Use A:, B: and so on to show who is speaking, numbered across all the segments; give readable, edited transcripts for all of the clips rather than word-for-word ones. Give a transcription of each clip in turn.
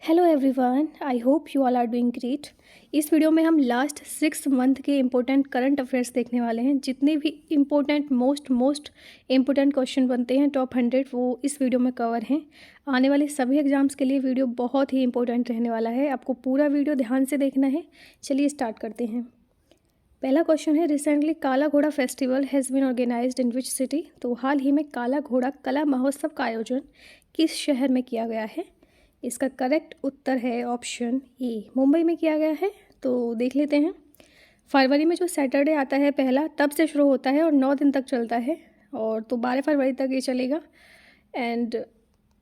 A: Hello everyone, I hope you all are doing great. इस video में हम last 6 month के इम्पोर्टेंट करंट अफेयर्स देखने वाले हैं। जितने भी इम्पोर्टेंट मोस्ट इम्पोर्टेंट क्वेश्चन बनते हैं टॉप 100 वो इस वीडियो में कवर हैं। आने वाले सभी एग्जाम्स के लिए वीडियो बहुत ही इंपॉर्टेंट रहने वाला है। आपको पूरा वीडियो ध्यान से देखना है। चलिए स्टार्ट करते हैं। पहला क्वेश्चन है, recently Kala Ghoda festival has been organised in which city. तो हाल ही में काला घोड़ा कला महोत्सव का आयोजन किस शहर में किया गया है? इसका करेक्ट उत्तर है ऑप्शन ए, मुंबई में किया गया है। तो देख लेते हैं। फरवरी में जो सैटरडे आता है पहला, तब से शुरू होता है और 9 दिन तक चलता है, और तो 12 फरवरी तक ये चलेगा। एंड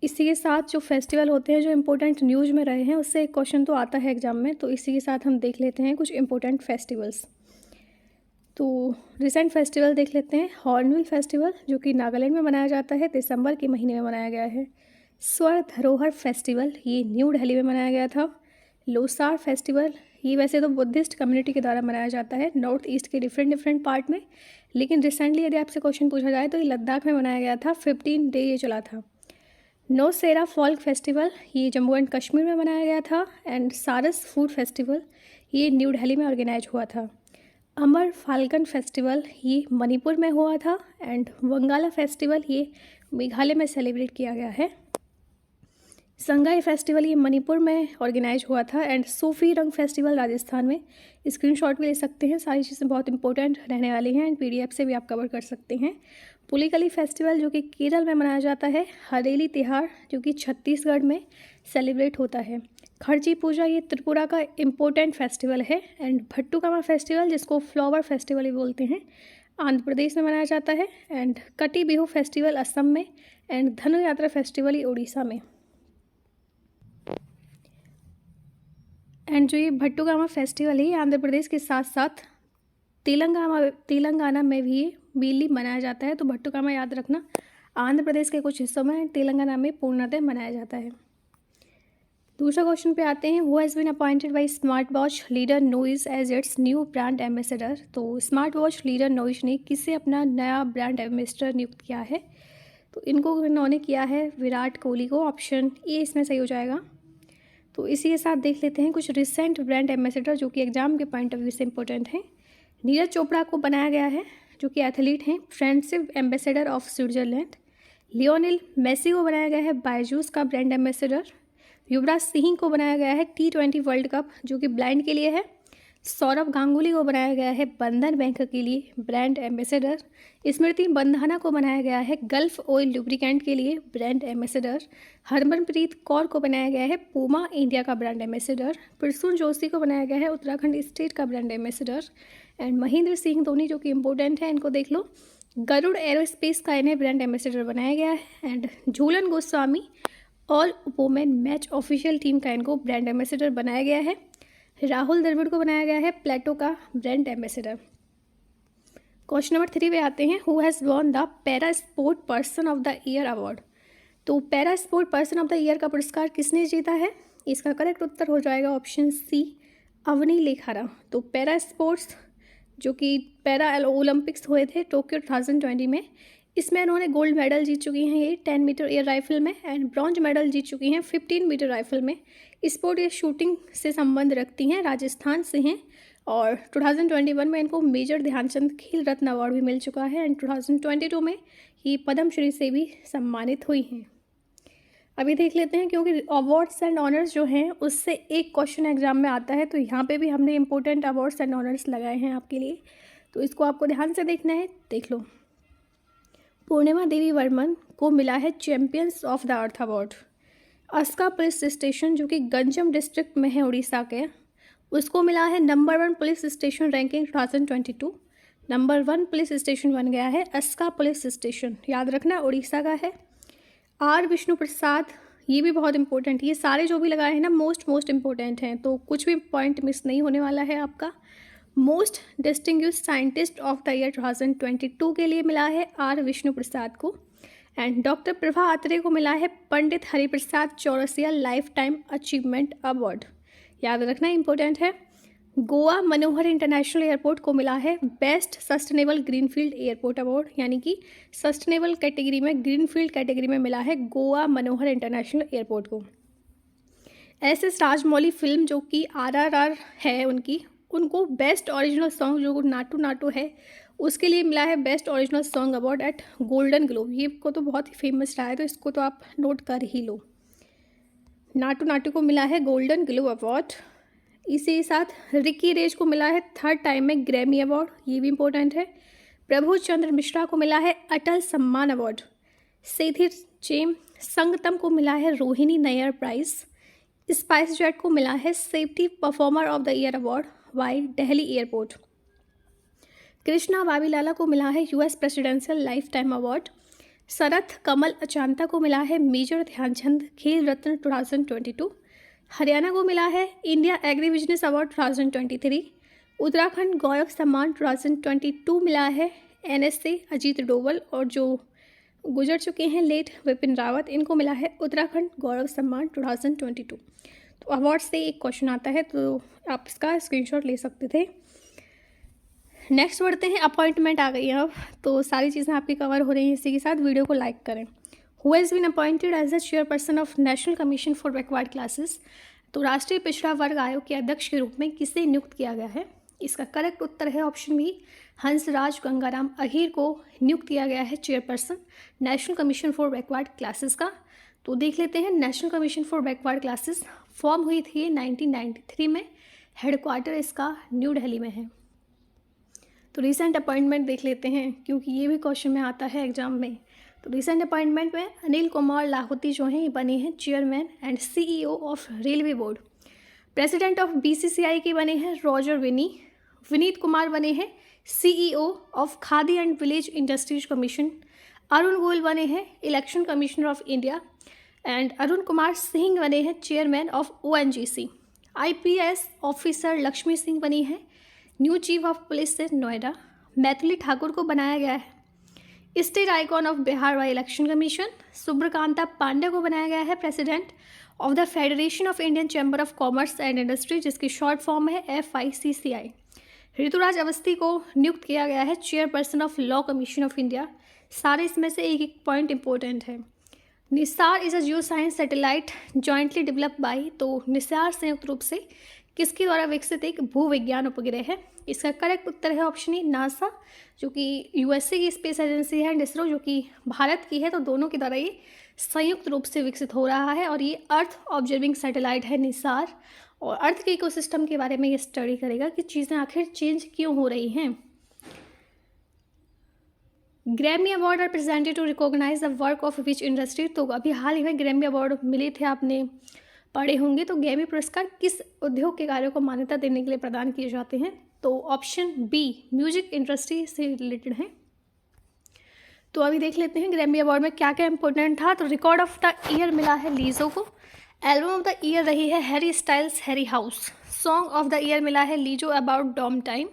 A: इसी के साथ जो फेस्टिवल होते हैं जो इम्पोर्टेंट न्यूज़ में रहे हैं उससे एक क्वेश्चन तो आता है एग्जाम में। तो इसी के साथ हम देख लेते हैं कुछ इम्पोर्टेंट फेस्टिवल्स। तो रिसेंट फेस्टिवल देख लेते हैं। हॉर्नबिल फेस्टिवल जो कि नागालैंड में मनाया जाता है, दिसंबर के महीने में मनाया गया है। स्वर्ण धरोहर फेस्टिवल, ये न्यू दिल्ली में मनाया गया था। लोसार फेस्टिवल, ये वैसे तो बुद्धिस्ट कम्युनिटी के द्वारा मनाया जाता है नॉर्थ ईस्ट के डिफरेंट पार्ट में, लेकिन रिसेंटली यदि आपसे क्वेश्चन पूछा जाए तो ये लद्दाख में मनाया गया था। 15 डे ये चला था। नौसेरा फॉल्क फेस्टिवल, ये जम्मू एंड कश्मीर में मनाया गया था। एंड सारस फूड फेस्टिवल, ये न्यू दिल्ली में ऑर्गेनाइज हुआ था। अमर फाल्कन फेस्टिवल, ये मणिपुर में हुआ था। एंड वंगाला फेस्टिवल, ये मेघालय में सेलिब्रेट किया गया है। संगाई फेस्टिवल, ये मणिपुर में ऑर्गेनाइज हुआ था। एंड सूफी रंग फेस्टिवल राजस्थान में। स्क्रीनशॉट भी ले सकते हैं, सारी चीज़ें बहुत इंपॉर्टेंट रहने वाली हैं एंड PDF से भी आप कवर कर सकते हैं। पुलिकली फेस्टिवल जो कि केरल में मनाया जाता है। हरेली तिहार जो कि छत्तीसगढ़ में सेलिब्रेट होता है। खर्ची पूजा, ये त्रिपुरा का इम्पोर्टेंट फेस्टिवल है। एंड भट्टुकामा फेस्टिवल जिसको फ्लावर फेस्टिवल भी बोलते हैं, आंध्र प्रदेश में मनाया जाता है। एंड कटी बिहू फेस्टिवल असम में। एंड धनु यात्रा फेस्टिवल ये उड़ीसा में। एंड जो ये भट्टुकामा फेस्टिवल है आंध्र प्रदेश के साथ साथ तेलंगाना में भी ये मेनली मनाया जाता है। तो भट्टुकामा याद रखना, आंध्र प्रदेश के कुछ हिस्सों में, तेलंगाना में पूर्णतः मनाया जाता है। दूसरा क्वेश्चन पे आते हैं। Who has been appointed by smart watch leader Noise as its new brand ambassador. तो स्मार्ट वॉच लीडर नोइज ने किसे अपना नया ब्रांड एम्बेसडर नियुक्त किया है? तो इन्होंने किया है विराट कोहली को। ऑप्शन ए इसमें सही हो जाएगा। तो इसी के साथ देख लेते हैं कुछ रिसेंट ब्रांड एम्बेसडर जो कि एग्जाम के पॉइंट ऑफ व्यू से इंपॉर्टेंट हैं। नीरज चोपड़ा को बनाया गया है जो कि एथलीट हैं, friendship ambassador of Switzerland. Lionel Messi को बनाया गया है बायजूस का ब्रांड एम्बेसडर। युवराज सिंह को बनाया गया है T20 वर्ल्ड कप जो कि ब्लाइंड के लिए है। सौरभ गांगुली को बनाया गया है बंधन बैंक के लिए ब्रांड एम्बेसडर। स्मृति बंधाना को बनाया गया है गल्फ ऑयल लुब्रिकेंट के लिए ब्रांड एम्बेसडर। हरमनप्रीत कौर को बनाया गया है पूमा इंडिया का ब्रांड एम्बेसडर। प्रसून जोशी को बनाया गया है उत्तराखंड स्टेट का brand ambassador. And Mahendra Singh Dhoni जो कि इंपॉर्टेंट है, इनको देख लो, गरुड़ एरोस्पेस का इन्हें ब्रांड एम्बेसडर बनाया गया है। And Jhulan Goswami all women match official team का इनको ब्रांड एम्बेसडर बनाया गया है। राहुल द्रविड़ को बनाया गया है प्लेटो का ब्रांड एम्बेसडर। क्वेश्चन नंबर 3 पे आते हैं। Who has won the para sport person of the year award. तो para sport person of the year का पुरस्कार किसने जीता है? इसका करेक्ट उत्तर हो जाएगा ऑप्शन सी, अवनी लेखारा। तो पैरा स्पोर्ट्स जो कि पैरा ओलंपिक्स हुए थे टोक्यो 2020 में, इसमें इन्होंने गोल्ड मेडल जीत चुकी हैं ये 10 मीटर एयर राइफल में। एंड ब्रॉन्ज मेडल जीत चुकी हैं 15 मीटर राइफल में। स्पोर्ट ये शूटिंग से संबंध रखती हैं, राजस्थान से हैं। और 2021 में इनको मेजर ध्यानचंद खेल रत्न अवार्ड भी मिल चुका है। एंड 2022 में ये पद्मश्री से भी सम्मानित हुई हैं। अभी देख लेते हैं, क्योंकि अवार्ड्स एंड ऑनर्स जो हैं उससे एक क्वेश्चन एग्जाम में आता है, तो यहाँ पे भी हमने इंपॉर्टेंट अवार्ड्स एंड ऑनर्स लगाए हैं आपके लिए, तो इसको आपको ध्यान से देखना है। देख लो, पूर्णिमा देवी वर्मन को मिला है champions of the earth award. Aska police station जो कि गंजम डिस्ट्रिक्ट में है उड़ीसा के, उसको मिला है number 1 police station ranking 2022। Number 1 police station बन गया है अस्का पुलिस स्टेशन, याद रखना उड़ीसा का है। आर विष्णु प्रसाद, ये भी बहुत इंपॉर्टेंट, ये सारे जो भी लगाए हैं ना मोस्ट इंपॉर्टेंट हैं, तो कुछ भी पॉइंट मिस नहीं होने वाला है आपका। Most distinguished scientist of the year 2022 के लिए मिला है आर विष्णु प्रसाद को। एंड डॉक्टर प्रभा अत्रे को मिला है Pandit Hariprasad Chaurasia lifetime achievement award, याद रखना इंपॉर्टेंट है। गोवा मनोहर इंटरनेशनल एयरपोर्ट को मिला है best sustainable greenfield airport award, यानी कि सस्टेनेबल कैटेगरी में, ग्रीनफील्ड कैटेगरी में मिला है गोवा मनोहर इंटरनेशनल एयरपोर्ट को। एस राजमौली फिल्म जो कि RRR है उनको बेस्ट ओरिजिनल सॉन्ग जो नाटू नाटू है उसके लिए मिला है best original song award eight golden globe. ये को तो बहुत ही फेमस रहा है, तो इसको तो आप नोट कर ही लो। नाटू नाटू को मिला है गोल्डन ग्लोब अवार्ड। इसी के साथ रिकी रेज को मिला है 3rd टाइम में ग्रैमी अवार्ड, ये भी इंपॉर्टेंट है। प्रभु चंद्र मिश्रा को मिला है अटल सम्मान अवार्ड। सेथिर चेम संगतम को मिला है Rohini Nayyar prize. SpiceJet को मिला है safety performer of the year award by Delhi airport. Krishna Vavilala को मिला है US presidential lifetime award. Sharath Kamal Achanta को मिला है मेजर ध्यानचंद खेल रत्न 2022। हरियाणा को मिला है India agri business award 2023। Uttarakhand Gaurav Samman 2022 मिला है NSA अजीत डोवल, और जो गुजर चुके हैं लेट विपिन रावत, इनको मिला है उत्तराखंड गौरव सम्मान 2022। तो अवार्ड से एक क्वेश्चन आता है, तो आप इसका स्क्रीनशॉट ले सकते थे। नेक्स्ट बढ़ते हैं, अपॉइंटमेंट आ गई है अब, तो सारी चीज़ें आपकी कवर हो रही हैं। इसी के साथ वीडियो को लाइक करें। Who has been appointed as the chairperson of national commission for backward classes. तो राष्ट्रीय पिछड़ा वर्ग आयोग के अध्यक्ष के रूप में किसे नियुक्त किया गया है? इसका करेक्ट उत्तर है ऑप्शन बी, हंसराज गंगाराम अहीर को नियुक्त किया गया है chairperson national commission for backward classes का। तो देख लेते हैं, national commission for backward classes form हुई थी 1993 में। हेडक्वार्टर इसका न्यू दिल्ली में है। तो रिसेंट अपॉइंटमेंट देख लेते हैं, क्योंकि ये भी क्वेश्चन में आता है एग्जाम में। तो रिसेंट अपॉइंटमेंट में अनिल कुमार लाहौती जो हैं ये बने हैं chairman and CEO of railway board. President of BCCI के बने हैं रॉजर विनीत कुमार बने हैं CEO of khadi and village industries commission. Arun Goyal बने हैं election commissioner of India and Arun Kumar Singh बने हैं chairman of ONGC। IPS officer Lakshmi Singh बनी है न्यू चीफ ऑफ पुलिस से नोएडा। मैथिली ठाकुर को बनाया गया है state icon of Bihar by election commission. Subhrakanta Pande को बनाया गया है president of the federation of Indian chamber of commerce and industry, जिसकी शॉर्ट फॉर्म है FICCI। ऋतुराज अवस्थी को नियुक्त किया गया है chairperson of law commission of India. सारे इसमें से एक एक पॉइंट इंपॉर्टेंट है। NISAR is a geo science satellite jointly developed by. तो निसार संयुक्त रूप से किसके द्वारा विकसित एक भूविज्ञान उपग्रह है? इसका करेक्ट उत्तर है ऑप्शन ई, नासा, जो कि USA की स्पेस एजेंसी है, एंड इसरो जो कि भारत की है। तो दोनों के द्वारा ये संयुक्त रूप से विकसित हो रहा है, और ये अर्थ ऑब्जर्विंग सैटेलाइट है निसार, और अर्थ के इकोसिस्टम के बारे में ये स्टडी करेगा कि चीज़ें आखिर चेंज क्यों हो रही हैं। Grammy award are presented to recognise the work of which industry. तो अभी हाल ही में ग्रैमी अवार्ड मिले थे, आपने पढ़े होंगे। तो ग्रैमी पुरस्कार किस उद्योग के कार्यों को मान्यता देने के लिए प्रदान किए जाते हैं? तो ऑप्शन बी, म्यूजिक इंडस्ट्री से रिलेटेड है। तो अभी देख लेते हैं ग्रैमी अवार्ड में क्या क्या इंपॉर्टेंट था। तो रिकॉर्ड ऑफ द ईयर मिला है लीजो को। एल्बम ऑफ द ईयर रही है Harry Styles Harry house. Song of the year मिला है Lizzo about damn time.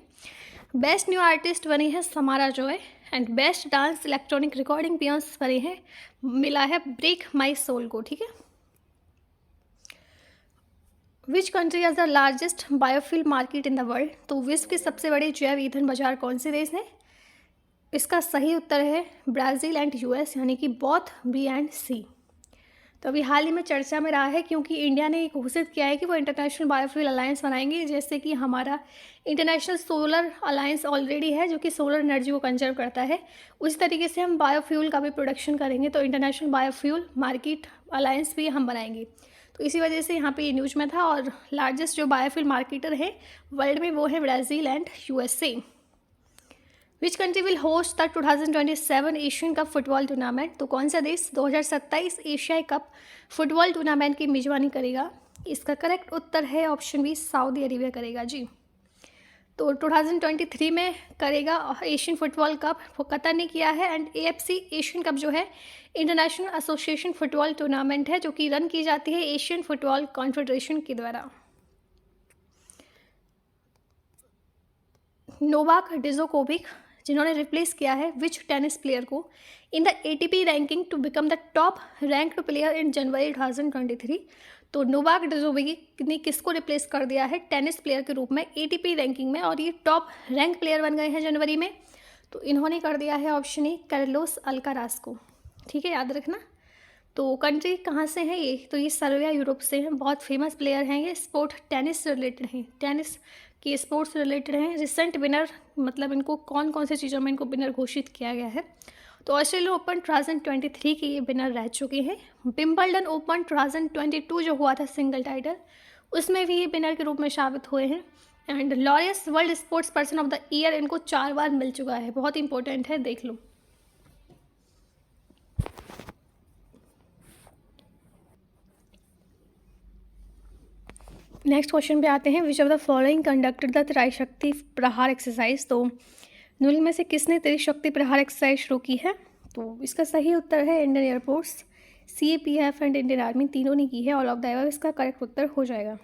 A: Best new artist बनी है Samara Joy, and best dance electronic recording Beyonce बने हैं मिला है ब्रेक माई सोल को। ठीक है। Which country has the largest biofuel market in the world. तो विश्व के सबसे बड़े जैव ईंधन बाजार कौन से देश हैं? इसका सही उत्तर है ब्राज़ील एंड US, यानी कि बोथ B एंड C। तो अभी हाल ही में चर्चा में रहा है, क्योंकि इंडिया ने घोषित किया है कि वो इंटरनेशनल बायोफ्यूल अलायंस बनाएंगे, जैसे कि हमारा इंटरनेशनल सोलर अलायंस ऑलरेडी है जो कि सोलर एनर्जी को कंजर्व करता है। उसी तरीके से हम बायोफ्यूल का भी प्रोडक्शन करेंगे, तो इंटरनेशनल बायोफ्यूल मार्केट अलायंस भी हम बनाएंगे। तो इसी वजह से यहाँ पे ये न्यूज में था, और लार्जेस्ट जो बायोफ्यूल मार्केटर है वर्ल्ड में वो है Brazil and USA। Which country will host the 2027 Asian cup football tournament. तो कौन सा देश 2027 एशियाई कप फुटबॉल टूर्नामेंट की मेजबानी करेगा? इसका करेक्ट उत्तर है ऑप्शन बी, सऊदी अरेबिया करेगा जी। तो 2023 में करेगा एशियन फुटबॉल कप, वो कतर ने किया है। एंड AFC एशियन कप जो है इंटरनेशनल एसोसिएशन फुटबॉल टूर्नामेंट है, जो कि रन की जाती है एशियन फुटबॉल कॉन्फेडरेशन के द्वारा। नोवाक डिजोकोविक जिन्होंने रिप्लेस किया है विच टेनिस प्लेयर को in the ATP ranking to become the top ranked player in January 2023। तो नोवाक डिजोकोविक ने किसको रिप्लेस कर दिया है टेनिस प्लेयर के रूप में ATP रैंकिंग में, और ये टॉप रैंक प्लेयर बन गए हैं जनवरी में। तो इन्होंने कर दिया है ऑप्शन ए, कार्लोस अल्काराज को। ठीक है, याद रखना। तो कंट्री कहाँ से हैं ये, तो ये सर्बिया यूरोप से हैं। बहुत फेमस प्लेयर हैं ये, स्पोर्ट टेनिस से रिलेटेड हैं, टेनिस के स्पोर्ट्स से रिलेटेड हैं। रिसेंट विनर, मतलब इनको कौन कौन सी चीज़ों में इनको विनर घोषित किया गया है, तो ऑस्ट्रेलियन ओपन 2023 के ये विनर रह चुके हैं। विंबलडन ओपन 2022 जो हुआ था सिंगल टाइटल, उसमें भी ये विनर के रूप में साबित हुए हैं। And Laureus world sports person of the year इनको 4 बार मिल चुका है, बहुत इंपॉर्टेंट है, देख लो। नेक्स्ट क्वेश्चन पे आते हैं। Which of the following conducted the Trishakti Prahar exercise, तो निम्न में से किसने त्रिशक्ति प्रहार एक्सरसाइज शुरू की है, तो इसका सही उत्तर है Indian air force, CAPF and Indian army तीनों ने की है। ऑल ऑफ द अबव इसका करेक्ट उत्तर हो जाएगा।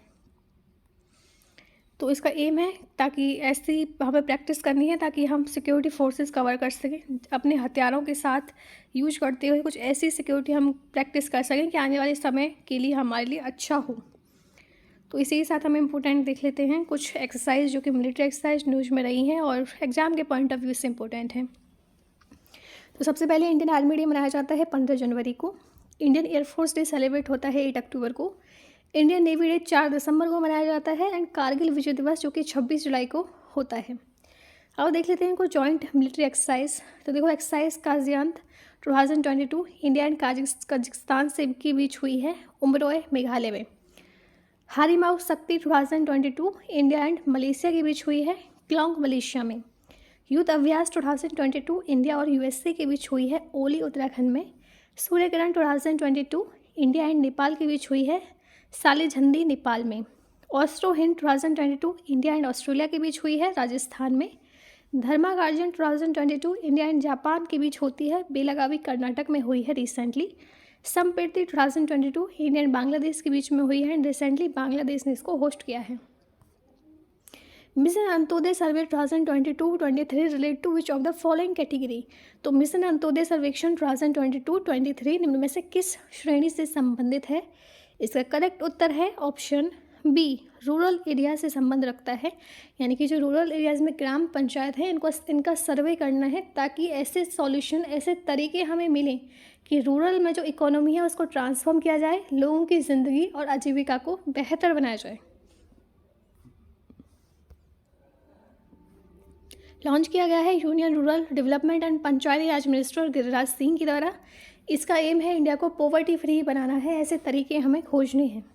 A: तो इसका एम है ताकि ऐसी हमें प्रैक्टिस करनी है ताकि हम सिक्योरिटी फोर्सेस कवर कर सकें, अपने हथियारों के साथ यूज करते हुए कुछ ऐसी सिक्योरिटी हम प्रैक्टिस कर सकें कि आने वाले समय के लिए हमारे लिए अच्छा हो। तो इसी के साथ हम इम्पोर्टेंट देख लेते हैं कुछ एक्सरसाइज जो कि मिलिट्री एक्सरसाइज न्यूज़ में रही हैं और एग्जाम के पॉइंट ऑफ व्यू से इम्पोर्टेंट हैं। तो सबसे पहले इंडियन आर्मी डे मनाया जाता है 15 जनवरी को। इंडियन एयरफोर्स डे सेलिब्रेट होता है 8 अक्टूबर को। इंडियन नेवी डे 4 दिसंबर को मनाया जाता है। एंड कारगिल विजय दिवस जो कि 26 जुलाई को होता है। अब देख लेते हैं कुछ जॉइंट मिलिट्री एक्सरसाइज। तो देखो एक्सरसाइज काजियांत 2022 इंडिया एंड कजाकिस्तान से के बीच हुई है उम्रोय मेघालय में। हारीमाऊ शक्ति 2022 इंडिया एंड मलेशिया के बीच हुई है क्लोंग मलेशिया में। युद्ध अभ्यास 2022 इंडिया और USA के बीच हुई है ओली उत्तराखंड में। सूर्यग्रहण 2022 इंडिया एंड नेपाल के बीच हुई है सालीझंडी नेपाल में। Austro Hind 2022 India and Australia के बीच हुई है राजस्थान में। धर्मागार्जन 2022 इंडिया एंड जापान के बीच होती है बेलागावी कर्नाटक में हुई है रिसेंटली। समपेटी 2022 इंडिया एंड बांग्लादेश के बीच में हुई है एंड रिसेंटली बांग्लादेश ने इसको होस्ट किया है। Mission Antyodaya survey 2022-23 relate to which of the following category, तो मिशन अंत्योदय सर्वेक्षण 2022-23 निम्न में से किस श्रेणी से संबंधित है। इसका करेक्ट उत्तर है ऑप्शन बी, रूरल एरिया से संबंध रखता है। यानी कि जो रूरल एरियाज़ में ग्राम पंचायत है इनका सर्वे करना है ताकि ऐसे सॉल्यूशन, ऐसे तरीके हमें मिलें कि रूरल में जो इकोनॉमी है उसको ट्रांसफॉर्म किया जाए, लोगों की ज़िंदगी और आजीविका को बेहतर बनाया जाए। लॉन्च किया गया है union rural development and Panchayati Raj minister Giriraj Singh के द्वारा। इसका एम है इंडिया को पॉवर्टी फ्री बनाना है, ऐसे तरीके हमें खोजने हैं।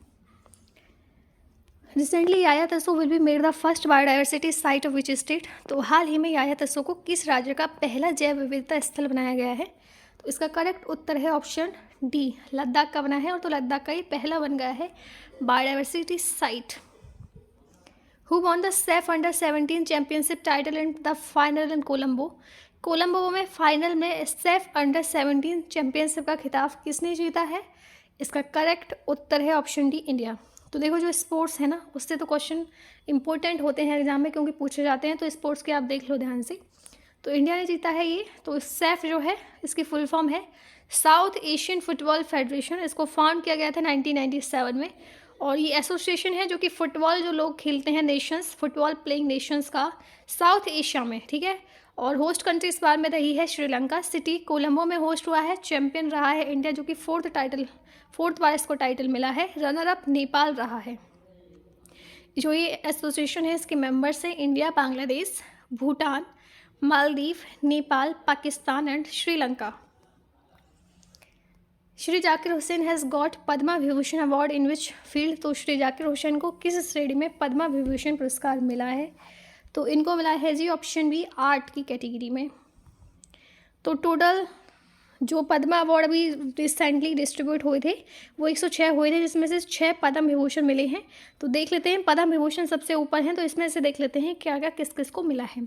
A: रिसेंटली याया तसो will be made the first biodiversity site of which state, तो हाल ही में याया तसो को किस राज्य का पहला जैव विविधता स्थल बनाया गया है। तो इसका करेक्ट उत्तर है ऑप्शन डी, लद्दाख का बना है। और तो लद्दाख का ये पहला बन गया है biodiversity site. Who won the safe under 17 championship title in the final इन कोलंबो, कोलंबो में फाइनल में सेफ अंडर 17 चैंपियनशिप का खिताब किसने जीता है। इसका करेक्ट उत्तर है ऑप्शन डी, इंडिया। तो देखो जो स्पोर्ट्स है ना उससे तो क्वेश्चन इंपॉर्टेंट होते हैं एग्जाम में क्योंकि पूछे जाते हैं, तो स्पोर्ट्स के आप देख लो ध्यान से। तो इंडिया ने जीता है ये। तो सैफ जो है इसकी फुल फॉर्म है साउथ एशियन फुटबॉल फेडरेशन। इसको फाउंड किया गया था 1997 में। और ये एसोसिएशन है जो कि फुटबॉल जो लोग खेलते हैं नेशंस, फुटबॉल प्लेइंग नेशंस का साउथ एशिया में, ठीक है। और होस्ट कंट्री इस बार में रही है श्रीलंका। सिटी कोलंबो में होस्ट हुआ है। चैंपियन रहा है इंडिया जो कि फोर्थ बार इसको टाइटल मिला है। रनर अप नेपाल रहा है। जो ये एसोसिएशन है इसके मेंबर्स हैं India, Bangladesh, Bhutan, Maldives, Nepal, Pakistan and Sri Lanka. Shri Zakir Hussain has got Padma Vibhushan award in which field, तो श्री जाकिर हुसैन को किस श्रेणी में पद्मा विभूषण पुरस्कार मिला है। तो इनको मिला है जी ऑप्शन बी, आर्ट की कैटेगरी में। तो टोटल जो पद्मा अवार्ड अभी रिसेंटली डिस्ट्रीब्यूट हुए थे वो 106 हुए थे, जिसमें से 6 पद्म विभूषण मिले हैं। तो देख लेते हैं, पद्म विभूषण सबसे ऊपर हैं तो इसमें से देख लेते हैं क्या क्या किस किस को मिला है।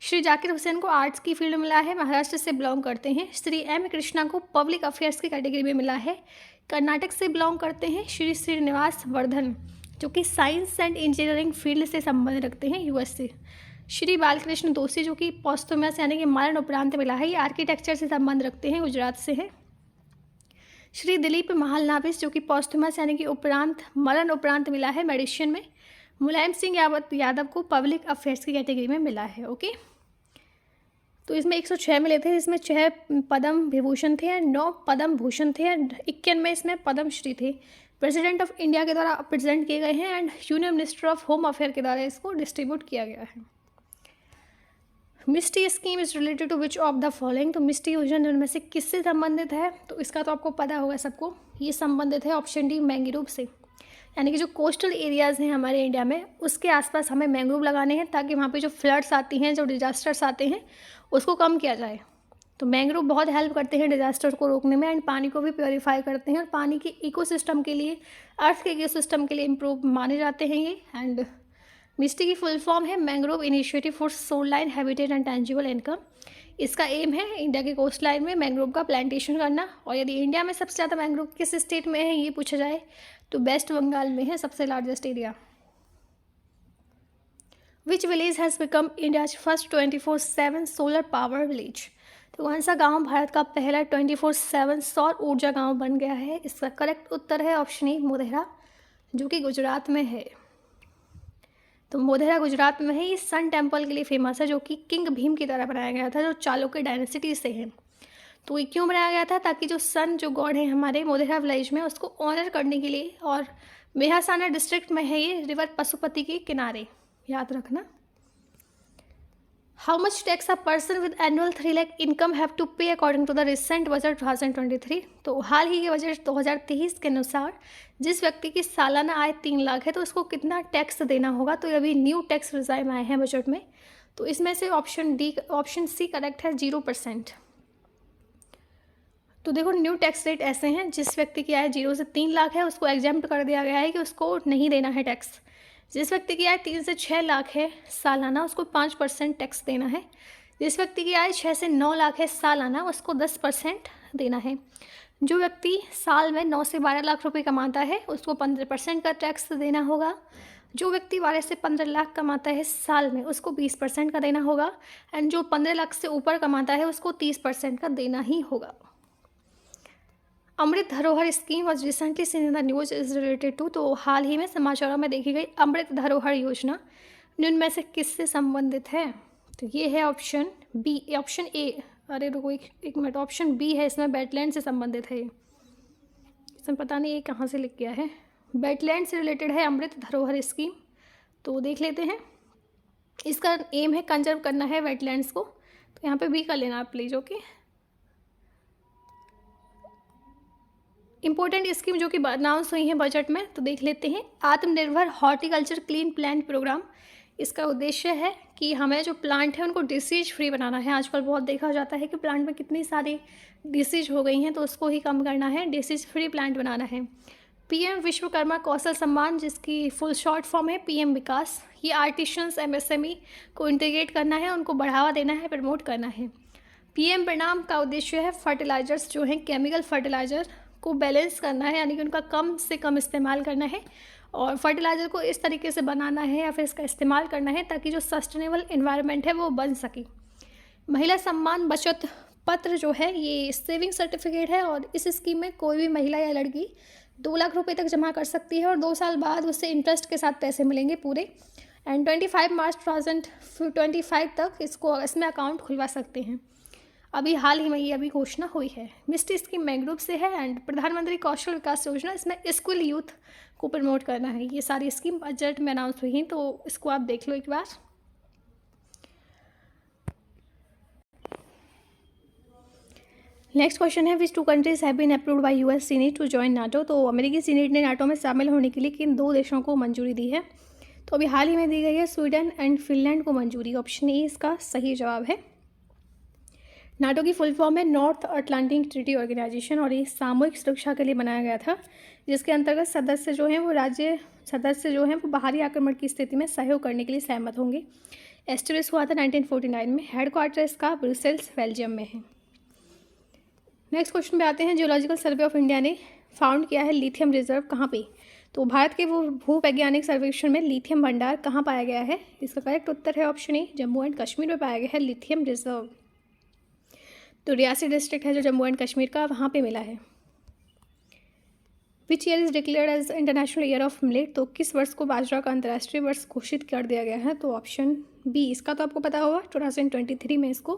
A: श्री जाकिर हुसैन को आर्ट्स की फील्ड में मिला है, महाराष्ट्र से बिलोंग करते हैं। श्री एम कृष्णा को पब्लिक अफेयर्स की कैटेगरी में मिला है, कर्नाटक से बिलोंग करते हैं। श्री श्रीनिवास वर्धन जो कि साइंस एंड इंजीनियरिंग फील्ड से संबंध रखते हैं, US से। श्री बालकृष्ण दोषी जो कि पोस्टुमस यानी कि मरण उपरांत मिला है, ये आर्किटेक्चर से संबंध रखते हैं, गुजरात से है। श्री दिलीप महालनाबिस जो कि पोस्टुमस यानी कि मरण उपरांत मिला है, मेडिसिन में। मुलायम सिंह यादव को पब्लिक अफेयर्स की कैटेगरी में मिला है। ओके, तो इसमें 106 मिले थे, इसमें 6 पद्म विभूषण थे एंड 9 पद्म भूषण थे एंड 91 इसमें पद्म श्री थे। प्रेसिडेंट ऑफ इंडिया के द्वारा प्रेजेंट किए गए हैं and union minister of home affair के द्वारा इसको डिस्ट्रीब्यूट किया गया है। Mishti scheme is related to which of the following, तो मिस्टी योजना इनमें से किससे संबंधित है, तो इसका तो आपको पता होगा सबको, ये संबंधित है ऑप्शन डी मैंग्रोव से। यानी कि जो कोस्टल एरियाज़ हैं हमारे इंडिया में उसके आसपास हमें मैंग्रोव लगाने हैं ताकि वहाँ पे जो फ्लड्स आती हैं, जो डिजास्टर्स आते हैं उसको कम किया जाए। तो मैंग्रोव बहुत हेल्प करते हैं डिजास्टर को रोकने में एंड पानी को भी प्योरीफाई करते हैं और पानी के इकोसिस्टम के लिए, अर्थ के इकोसिस्टम के लिए इम्प्रूव माने जाते हैं ये। एंड मिस्टी की फुल फॉर्म है mangrove initiative for shore line habitat and tangible income. इसका एम है इंडिया के कोस्ट लाइन में मैंग्रोव का प्लांटेशन करना। और यदि इंडिया में सबसे ज़्यादा मैंग्रोव किस स्टेट में है ये पूछा जाए तो वेस्ट बंगाल में है सबसे largest area. Which village has become India's first 24/7 solar power village, तो कौन सा गांव भारत का पहला 24/7 सौर ऊर्जा गांव बन गया है। इसका करेक्ट उत्तर है ऑप्शन ए मोढेरा, जो कि गुजरात में है। तो मोढेरा गुजरात में है। ये सन टेम्पल के लिए फेमस है जो कि किंग भीम की तरह बनाया गया था, जो चालुक्य डायनेसिटी से है। तो ये क्यों बनाया गया था, ताकि जो सन जो गॉड है हमारे मोढेरा विलेज में उसको ऑनर करने के लिए। और मेहसाना डिस्ट्रिक्ट में है ये, रिवर पशुपति के किनारे, याद रखना। How much tax a person with annual 3 lakh income have to pay according to the recent budget 2023, तो हाल ही के बजट 2023 के अनुसार जिस व्यक्ति की सालाना आय 3 लाख है तो उसको कितना टैक्स देना होगा। तो अभी न्यू टैक्स रिजाइम आए हैं बजट में, तो इसमें से ऑप्शन सी करेक्ट है 0%। तो देखो न्यू टैक्स रेट ऐसे हैं, जिस व्यक्ति की आय 0 से 3 लाख है उसको एग्जाम्प्ट कर दिया गया है कि उसको नहीं देना है टैक्स। जिस व्यक्ति की आय 3 से 6 लाख है सालाना उसको 5% टैक्स देना है। जिस व्यक्ति की आय 6 से 9 लाख है सालाना उसको 10% देना है। जो व्यक्ति साल में 9 से 12 लाख रुपए कमाता है उसको 15% का टैक्स देना होगा। जो व्यक्ति 12 से 15 लाख कमाता है साल में उसको 20% का देना होगा। एंड जो 15 लाख से ऊपर कमाता है उसको 30% का देना ही होगा। Amrit Dharohar scheme was recently seen in the news is related to, तो हाल ही में समाचारों में देखी गई अमृत धरोहर योजना इनमें से किससे संबंधित है। तो ये है ऑप्शन बी, ऑप्शन ए, अरे रुको एक मिनट, ऑप्शन बी है इसमें, वेटलैंड से संबंधित है ये। इसमें पता नहीं ये कहाँ से लिख गया है, वेटलैंड से रिलेटेड है अमृत धरोहर स्कीम। तो देख लेते हैं, इसका एम है कंजर्व करना है वेटलैंड्स को, तो यहाँ पे बी कर लेना आप प्लीज़। ओके, इंपॉर्टेंट स्कीम जो कि अनाउंस हुई है बजट में, तो देख लेते हैं। आत्मनिर्भर हॉर्टिकल्चर क्लीन प्लांट प्रोग्राम, इसका उद्देश्य है कि हमें जो प्लांट है उनको डिसीज फ्री बनाना है। आजकल बहुत देखा जाता है कि प्लांट में कितनी सारी डिसीज हो गई हैं, तो उसको ही कम करना है, डिसीज फ्री प्लांट बनाना है। पीएम विश्वकर्मा कौशल सम्मान, जिसकी फुल शॉर्ट फॉर्म है पीएम विकास, ये आर्टिशंस एमएसएमई को इंटीग्रेट करना है, उनको बढ़ावा देना है, प्रमोट करना है। पीएम प्रणाम का उद्देश्य है फर्टिलाइजर्स जो हैं केमिकल फर्टिलाइजर को बैलेंस करना है, यानी कि उनका कम से कम इस्तेमाल करना है और फर्टिलाइज़र को इस तरीके से बनाना है या फिर इसका इस्तेमाल करना है ताकि जो सस्टेनेबल एनवायरनमेंट है वो बन सके। महिला सम्मान बचत पत्र जो है ये सेविंग सर्टिफिकेट है और इस स्कीम में कोई भी महिला या लड़की 2 लाख रुपए तक जमा कर सकती है और 2 साल बाद उससे इंटरेस्ट के साथ पैसे मिलेंगे पूरे। एंड 25 मार्च 2025 तक इसमें अकाउंट खुलवा सकते हैं। अभी हाल ही में ये अभी घोषणा हुई है। मिस्टी स्कीम मैंग्रोव से है एंड प्रधानमंत्री कौशल विकास योजना, इसमें स्कूल यूथ को प्रमोट करना है। ये सारी स्कीम बजट में अनाउंस हुई हैं, तो इसको आप देख लो एक बार। नेक्स्ट क्वेश्चन है, which 2 countries have been approved by US senate to join NATO, तो अमेरिकी सीनेट ने नाटो में शामिल होने के लिए किन 2 देशों को मंजूरी दी है। तो अभी हाल ही में दी गई है स्वीडन एंड फिनलैंड को मंजूरी। ऑप्शन ए इसका सही जवाब है। नाटो की फुल फॉर्म है नॉर्थ अटलांटिक ट्रीटी ऑर्गेनाइजेशन और ये सामूहिक सुरक्षा के लिए बनाया गया था, जिसके अंतर्गत सदस्य जो हैं वो बाहरी आक्रमण की स्थिति में सहयोग करने के लिए सहमत होंगे। एस्टेब्लिश हुआ था 1949 में। हेडक्वार्टर इसका ब्रुसेल्स बेल्जियम में है। नेक्स्ट क्वेश्चन पे आते हैं। जियोलॉजिकल सर्वे ऑफ इंडिया ने फाउंड किया है लिथियम रिजर्व कहाँ पे, तो भारत के वो भूवैज्ञानिक सर्वेक्षण में लिथियम भंडार कहाँ पाया गया है। इसका करेक्ट उत्तर है option A, Jammu and Kashmir में पाया गया है लिथियम रिजर्व। तो रियासी डिस्ट्रिक्ट है जो जम्मू एंड कश्मीर का, वहाँ पे मिला है। Which year is declared as international year of millet, तो किस वर्ष को बाजरा का अंतर्राष्ट्रीय वर्ष घोषित कर दिया गया है। तो ऑप्शन बी, इसका तो आपको पता होगा 2023 में इसको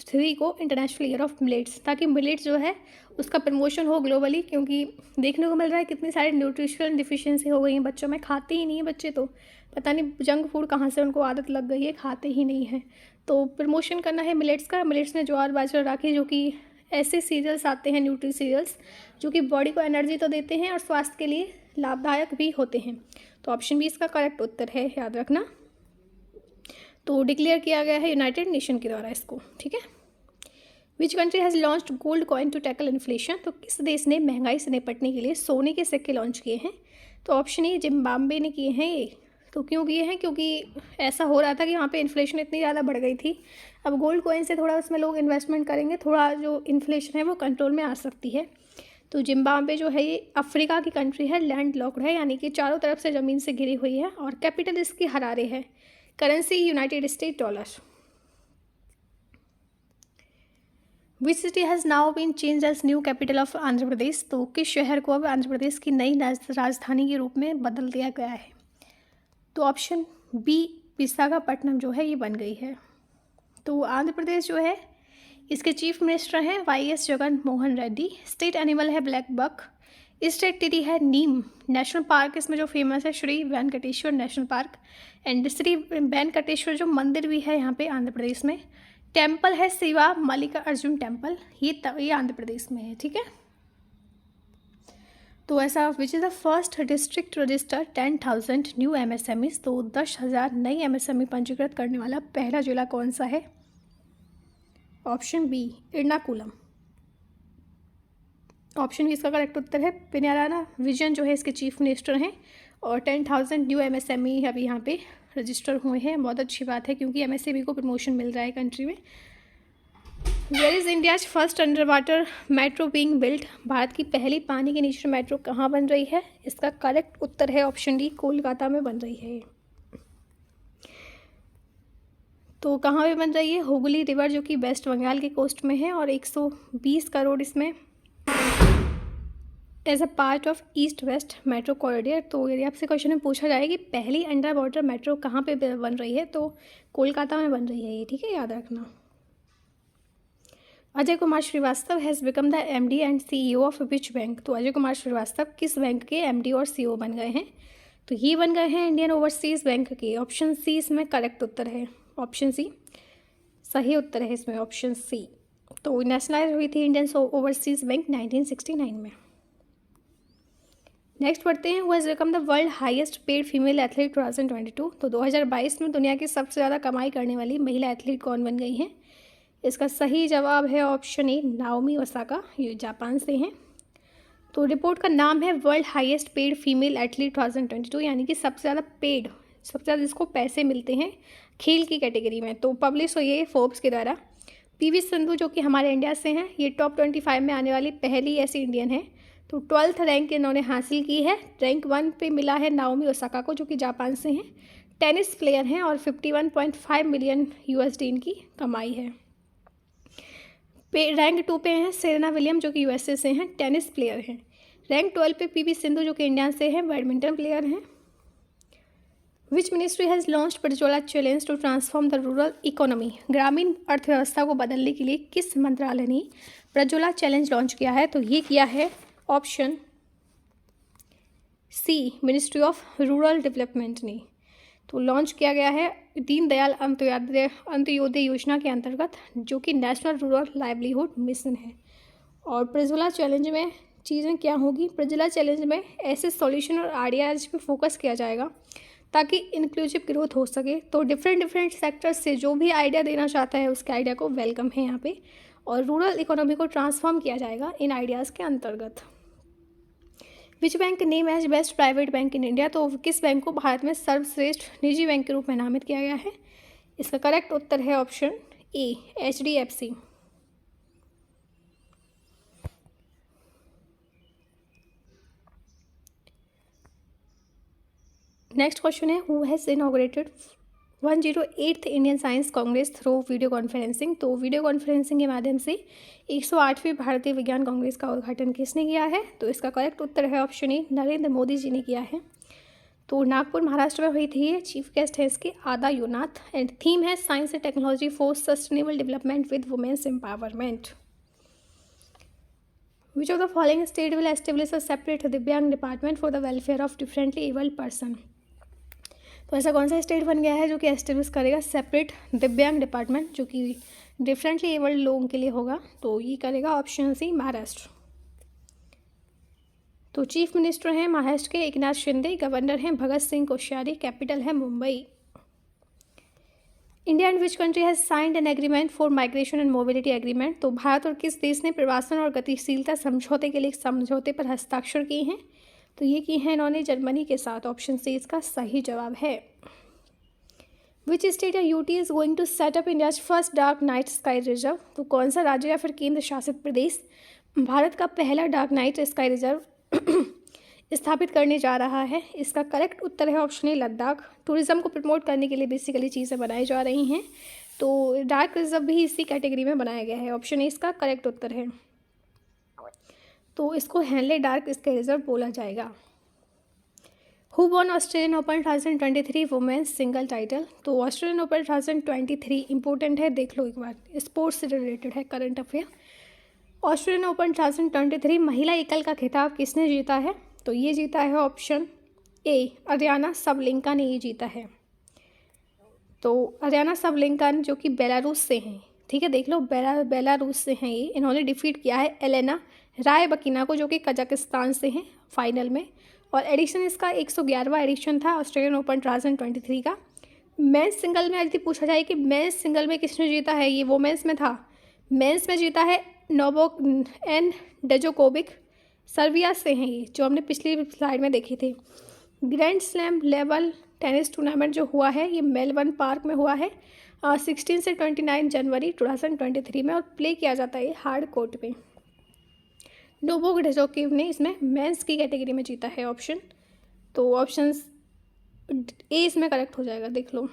A: 3 को इंटरनेशनल ईयर ऑफ मिलेट्स, ताकि मिलेट्स जो है उसका प्रमोशन हो ग्लोबली, क्योंकि देखने को मिल रहा है कितनी सारी न्यूट्रिशनल डिफिशियंसी हो गई है बच्चों में, खाते ही नहीं है बच्चे, तो पता नहीं जंक फूड कहाँ से उनको आदत लग गई है, खाते ही नहीं है। तो प्रमोशन करना है मिलेट्स का। मिलेट्स में ज्वार बाजरा राखी, जो कि ऐसे सीरियल्स आते हैं, न्यूट्री सीरियल्स, जो कि बॉडी को एनर्जी तो देते हैं और स्वास्थ्य के लिए लाभदायक भी होते हैं। तो ऑप्शन बी इसका करेक्ट उत्तर है, याद रखना। तो डिक्लेयर किया गया है यूनाइटेड नेशन के द्वारा इसको, ठीक है। Which country has launched gold coin to tackle inflation, तो किस देश ने महंगाई से निपटने के लिए सोने के सिक्के लॉन्च किए हैं? तो ऑप्शन ए जिम्बाब्वे ने किए हैं ये। तो क्यों किए हैं? क्योंकि ऐसा हो रहा था कि वहाँ पे इन्फ्लेशन इतनी ज़्यादा बढ़ गई थी। अब गोल्ड कॉइन से थोड़ा उसमें लोग इन्वेस्टमेंट करेंगे, थोड़ा जो इन्फ्लेशन है वो कंट्रोल में आ सकती है। तो जिम्बाब्वे जो है ये अफ्रीका की कंट्री है, लैंड लॉक्ड है, यानी कि चारों तरफ से ज़मीन से घिरी हुई है, और कैपिटल इसकी हरारे है, currency United State dollar. Which city has now been change as new capital of Andhra Pradesh, तो किस शहर को अब आंध्र प्रदेश की नई राजधानी के रूप में बदल दिया गया है? तो ऑप्शन बी विशाखापट्टनम जो है ये बन गई है। तो आंध्र प्रदेश जो है इसके चीफ मिनिस्टर हैं Y S. Jagan Mohan Reddy. State animal है ब्लैक बक। स्टेट टिटी है नीम। नेशनल पार्क इसमें जो फेमस है Shri Venkateswara national park, and Shri Venkateswara जो मंदिर भी है यहाँ पे आंध्र प्रदेश में। टेम्पल है शिवा मल्लिका अर्जुन टेम्पल, ये आंध्र प्रदेश में है, ठीक है। तो ऐसा which is the first district register 10,000 new MSMEs, तो 10,000 नई MSME पंजीकृत करने वाला पहला जिला कौन सा है? Option B Ernakulam. Option B इसका करेक्ट उत्तर है। पिनाराना विजन जो है इसके चीफ मिनिस्टर हैं, और 10,000 न्यू MSME अभी यहाँ पे रजिस्टर हुए हैं। बहुत अच्छी बात है, क्योंकि MSME को प्रमोशन मिल रहा है कंट्री में। Where is India's first under water metro being built, भारत की पहली पानी के नीचे मेट्रो कहाँ बन रही है? इसका करेक्ट उत्तर है ऑप्शन डी कोलकाता में बन रही है। तो कहाँ पे बन रही है? हुगली रिवर, जो कि वेस्ट बंगाल के कोस्ट में है, और 120 करोड़ इसमें as a part of east west metro corridor. तो यदि आपसे क्वेश्चन में पूछा जाए कि पहली अंडर वाटर मेट्रो कहाँ पे बन रही है, तो कोलकाता में बन रही है ये, ठीक है, याद रखना। Ajay Kumar Srivastava has become the MD and CEO of which bank, तो अजय कुमार श्रीवास्तव किस बैंक के MD और CEO बन गए हैं? तो ये बन गए हैं इंडियन ओवरसीज़ बैंक के। ऑप्शन सी इसमें करेक्ट उत्तर है, ऑप्शन सी सही उत्तर है इसमें, ऑप्शन सी। तो नेशनलाइज हुई थी इंडियन ओवरसीज़ बैंक 1969 में। नेक्स्ट पढ़ते हैं, who has become the world highest paid female athlete 2022, तो 2022 में दुनिया की सबसे ज़्यादा कमाई करने वाली महिला एथलीट कौन बन गई हैं? इसका सही जवाब है ऑप्शन ए नाओमी ओसाका, ये जापान से हैं। तो रिपोर्ट का नाम है world highest paid female athlete 2022, यानी कि सबसे ज़्यादा पेड, सबसे ज़्यादा जिसको पैसे मिलते हैं खेल की कैटेगरी में। तो पब्लिश हुई है फोर्ब्स के द्वारा। PV सिंधु जो कि हमारे इंडिया से हैं, ये टॉप 25 में आने वाली पहली ऐसी इंडियन है। तो 12th रैंक इन्होंने हासिल की है। रैंक 1 पे मिला है नाओमी ओसाका को, जो कि जापान से हैं, टेनिस प्लेयर हैं, और 51.5 मिलियन USD इनकी कमाई है। रैंक 2 पे हैं सेरेना विलियम, जो कि USA से हैं, टेनिस प्लेयर हैं। रैंक 12 पे PV सिंधु, जो कि इंडिया से हैं, बैडमिंटन प्लेयर हैं। Which ministry has launched Prajwala challenge to transform the rural economy, ग्रामीण अर्थव्यवस्था को बदलने के लिए किस मंत्रालय ने प्रज्वला चैलेंज लॉन्च किया है? तो ये किया है option C ministry of rural development ने। तो लॉन्च किया गया है दीनदयाल अंत्योदय योजना के अंतर्गत, जो कि नेशनल रूरल लाइवलीहुड मिशन है। और प्रज्वला चैलेंज में चीज़ें क्या होगी? प्रज्वला चैलेंज में ऐसे सॉल्यूशन और आइडियाज़ पे फोकस किया जाएगा ताकि इंक्लूसिव ग्रोथ हो सके। तो डिफरेंट सेक्टर्स से जो भी आइडिया देना चाहता है उसके आइडिया को वेलकम है यहाँ पे, और रूरल इकोनॉमी को ट्रांसफॉर्म किया जाएगा इन आइडियाज़ के अंतर्गत। Which bank name as best private bank in India, तो किस बैंक को भारत में सर्वश्रेष्ठ निजी बैंक के रूप में नामित किया गया है? इसका करेक्ट उत्तर है option A HDFC। Next question है, who has inaugurated 108th Indian science congress through video conferencing, तो वीडियो कॉन्फ्रेंसिंग के माध्यम से 108वीं भारतीय विज्ञान कांग्रेस का उद्घाटन किसने किया है? तो इसका करेक्ट उत्तर है ऑप्शन ए नरेंद्र मोदी जी ने किया है। तो नागपुर महाराष्ट्र में हुई थी ये। चीफ गेस्ट है इसके आदा यूनाथ एंड थीम है science and technology for sustainable development with women's empowerment. Which of the following state will establish a separate divyang department for the welfare of differently abled person. तो ऐसा कौन सा state बन गया है जो कि एस्टेब्लिश करेगा सेपरेट दिव्यांग डिपार्टमेंट जो कि डिफरेंटली एबल्ड लोगों के लिए होगा? तो ये करेगा ऑप्शन सी महाराष्ट्र। तो चीफ मिनिस्टर हैं महाराष्ट्र के एकनाथ शिंदे, गवर्नर हैं भगत सिंह कोश्यारी, कैपिटल है Mumbai. India and which country has signed an agreement for migration and mobility agreement. तो भारत और किस देश ने प्रवासन और गतिशीलता समझौते के लिए एक समझौते पर हस्ताक्षर किए हैं? तो ये की है इन्होंने जर्मनी के साथ। ऑप्शन सी इसका सही जवाब है। विच स्टेट या UT is going to set up India's first dark night sky reserve. तो कौन सा राज्य या फिर केंद्र शासित प्रदेश भारत का पहला डार्क नाइट स्काई रिजर्व स्थापित करने जा रहा है? इसका करेक्ट उत्तर है ऑप्शन ए लद्दाख। टूरिज्म को प्रमोट करने के लिए बेसिकली चीज़ें बनाई जा रही हैं, तो डार्क रिजर्व भी इसी कैटेगरी में बनाया गया है। ऑप्शन ए इसका करेक्ट उत्तर है। तो इसको हेनले डार्क स्काई रिजर्व बोला जाएगा। Who won Australian Open 2023 women's single title. तो ऑस्ट्रेलियन ओपन 2023 इंपॉर्टेंट है, देख लो एक बार, स्पोर्ट्स से रिलेटेड है, करंट अफेयर। ऑस्ट्रेलियन ओपन 2023 महिला एकल का खिताब किसने जीता है? तो ये जीता है ऑप्शन ए अरियाना सबलेंका ने ये जीता है। तो अरियाना सबलेंका जो कि बेलारूस से हैं, ठीक है, देख लो बेलारूस से हैं ये। इन्होंने डिफीट किया है एलेना रायबकीना को जो कि कजाकिस्तान से हैं फाइनल में। और एडिशन इसका 111वां एडिशन था ऑस्ट्रेलियन ओपन 2023 का। मेंस सिंगल में यदि पूछा जाए कि मेंस सिंगल में किसने जीता है, ये वोमेंस में था। मेंस में जीता है नोवाक जोकोविक, सर्बिया से हैं ये, जो हमने पिछली स्लाइड में देखी थी। Grand slam level tennis tournament जो हुआ है ये मेलबर्न पार्क में हुआ है 16 से 29 जनवरी 2023 में, और प्ले किया जाता है हार्ड कोर्ट में। नोवाक जोकोविक ने इसमें मेंस की कैटेगरी में जीता है ऑप्शन। तो ऑप्शन ए इसमें करेक्ट हो जाएगा, देख लो।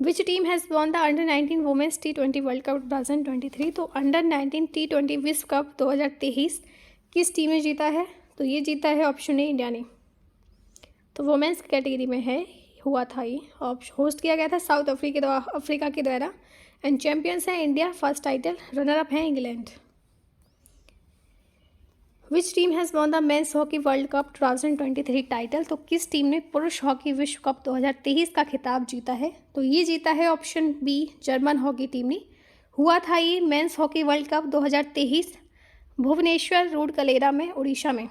A: Which team has won the under 19 women's T20 world cup 2023। तो अंडर 19 T20 विश्व कप 2023 किस टीम ने जीता है? तो ये जीता है ऑप्शन ए इंडिया ने। तो वुमेन्स कैटेगरी में है, हुआ था ये, होस्ट किया गया था साउथ अफ्रीका के द्वारा, एंड चैम्पियंस है India, first title, runner up है England. Which team has won the men's hockey world cup 2023 title. तो किस टीम ने पुरुष हॉकी विश्व कप 2023 का खिताब जीता है? तो ये जीता है option B German hockey team ने। हुआ था ये men's hockey world cup 2023 Bhubaneswar Rourkela में, उड़ीसा में।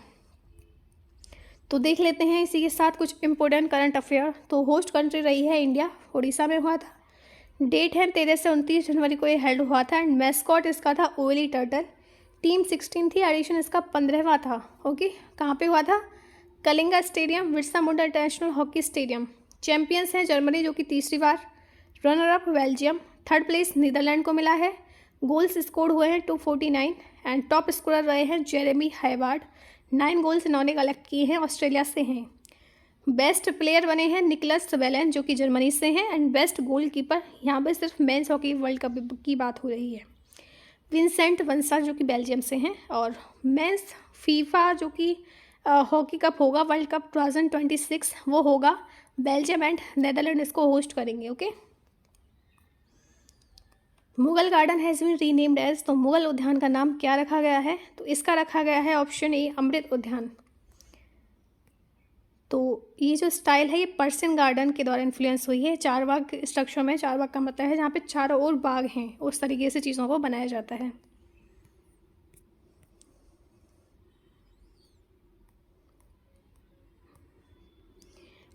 A: तो देख लेते हैं इसी के साथ कुछ इंपॉर्टेंट करंट अफेयर। तो होस्ट कंट्री रही है इंडिया, उड़ीसा में हुआ था। डेट है 13 से 29 जनवरी को ये हेल्ड हुआ था, एंड मैस्कॉट इसका था ओली टर्टल। टीम 16 थी, एडिशन इसका 15वां था। ओके, कहाँ पे हुआ था? Kalinga stadium, Birsa Munda international hockey stadium. Champions हैं जर्मनी जो कि तीसरी बार, runner up Belgium, third place Netherland को मिला है। गोल्स स्कोर हुए हैं 249, एंड टॉप स्कोरर रहे हैं जेरेमी हैवार्ड, 9 गोल्स इन्होंने कलेक्ट किए हैं, ऑस्ट्रेलिया से हैं। बेस्ट प्लेयर बने हैं निकलस वेलेन जो कि जर्मनी से हैं, एंड बेस्ट गोलकीपर, यहाँ पर सिर्फ मेंस हॉकी वर्ल्ड कप की बात हो रही है, विंसेंट वंसा जो कि बेल्जियम से हैं। और मेंस फीफा जो कि हॉकी कप होगा वर्ल्ड कप 2026 वो होगा बेल्जियम एंड नेदरलैंड इसको होस्ट करेंगे। Okay, Mughal garden has been renamed as. तो मुगल उद्यान का नाम क्या रखा गया है? तो इसका रखा गया है ऑप्शन ए अमृत उद्यान। तो ये जो स्टाइल है ये पर्शियन गार्डन के द्वारा इन्फ्लुएंस हुई है। 4 बाग स्ट्रक्चर में, 4 बाग का मतलब है जहाँ पे चारों ओर बाग हैं, उस तरीके से चीज़ों को बनाया जाता है।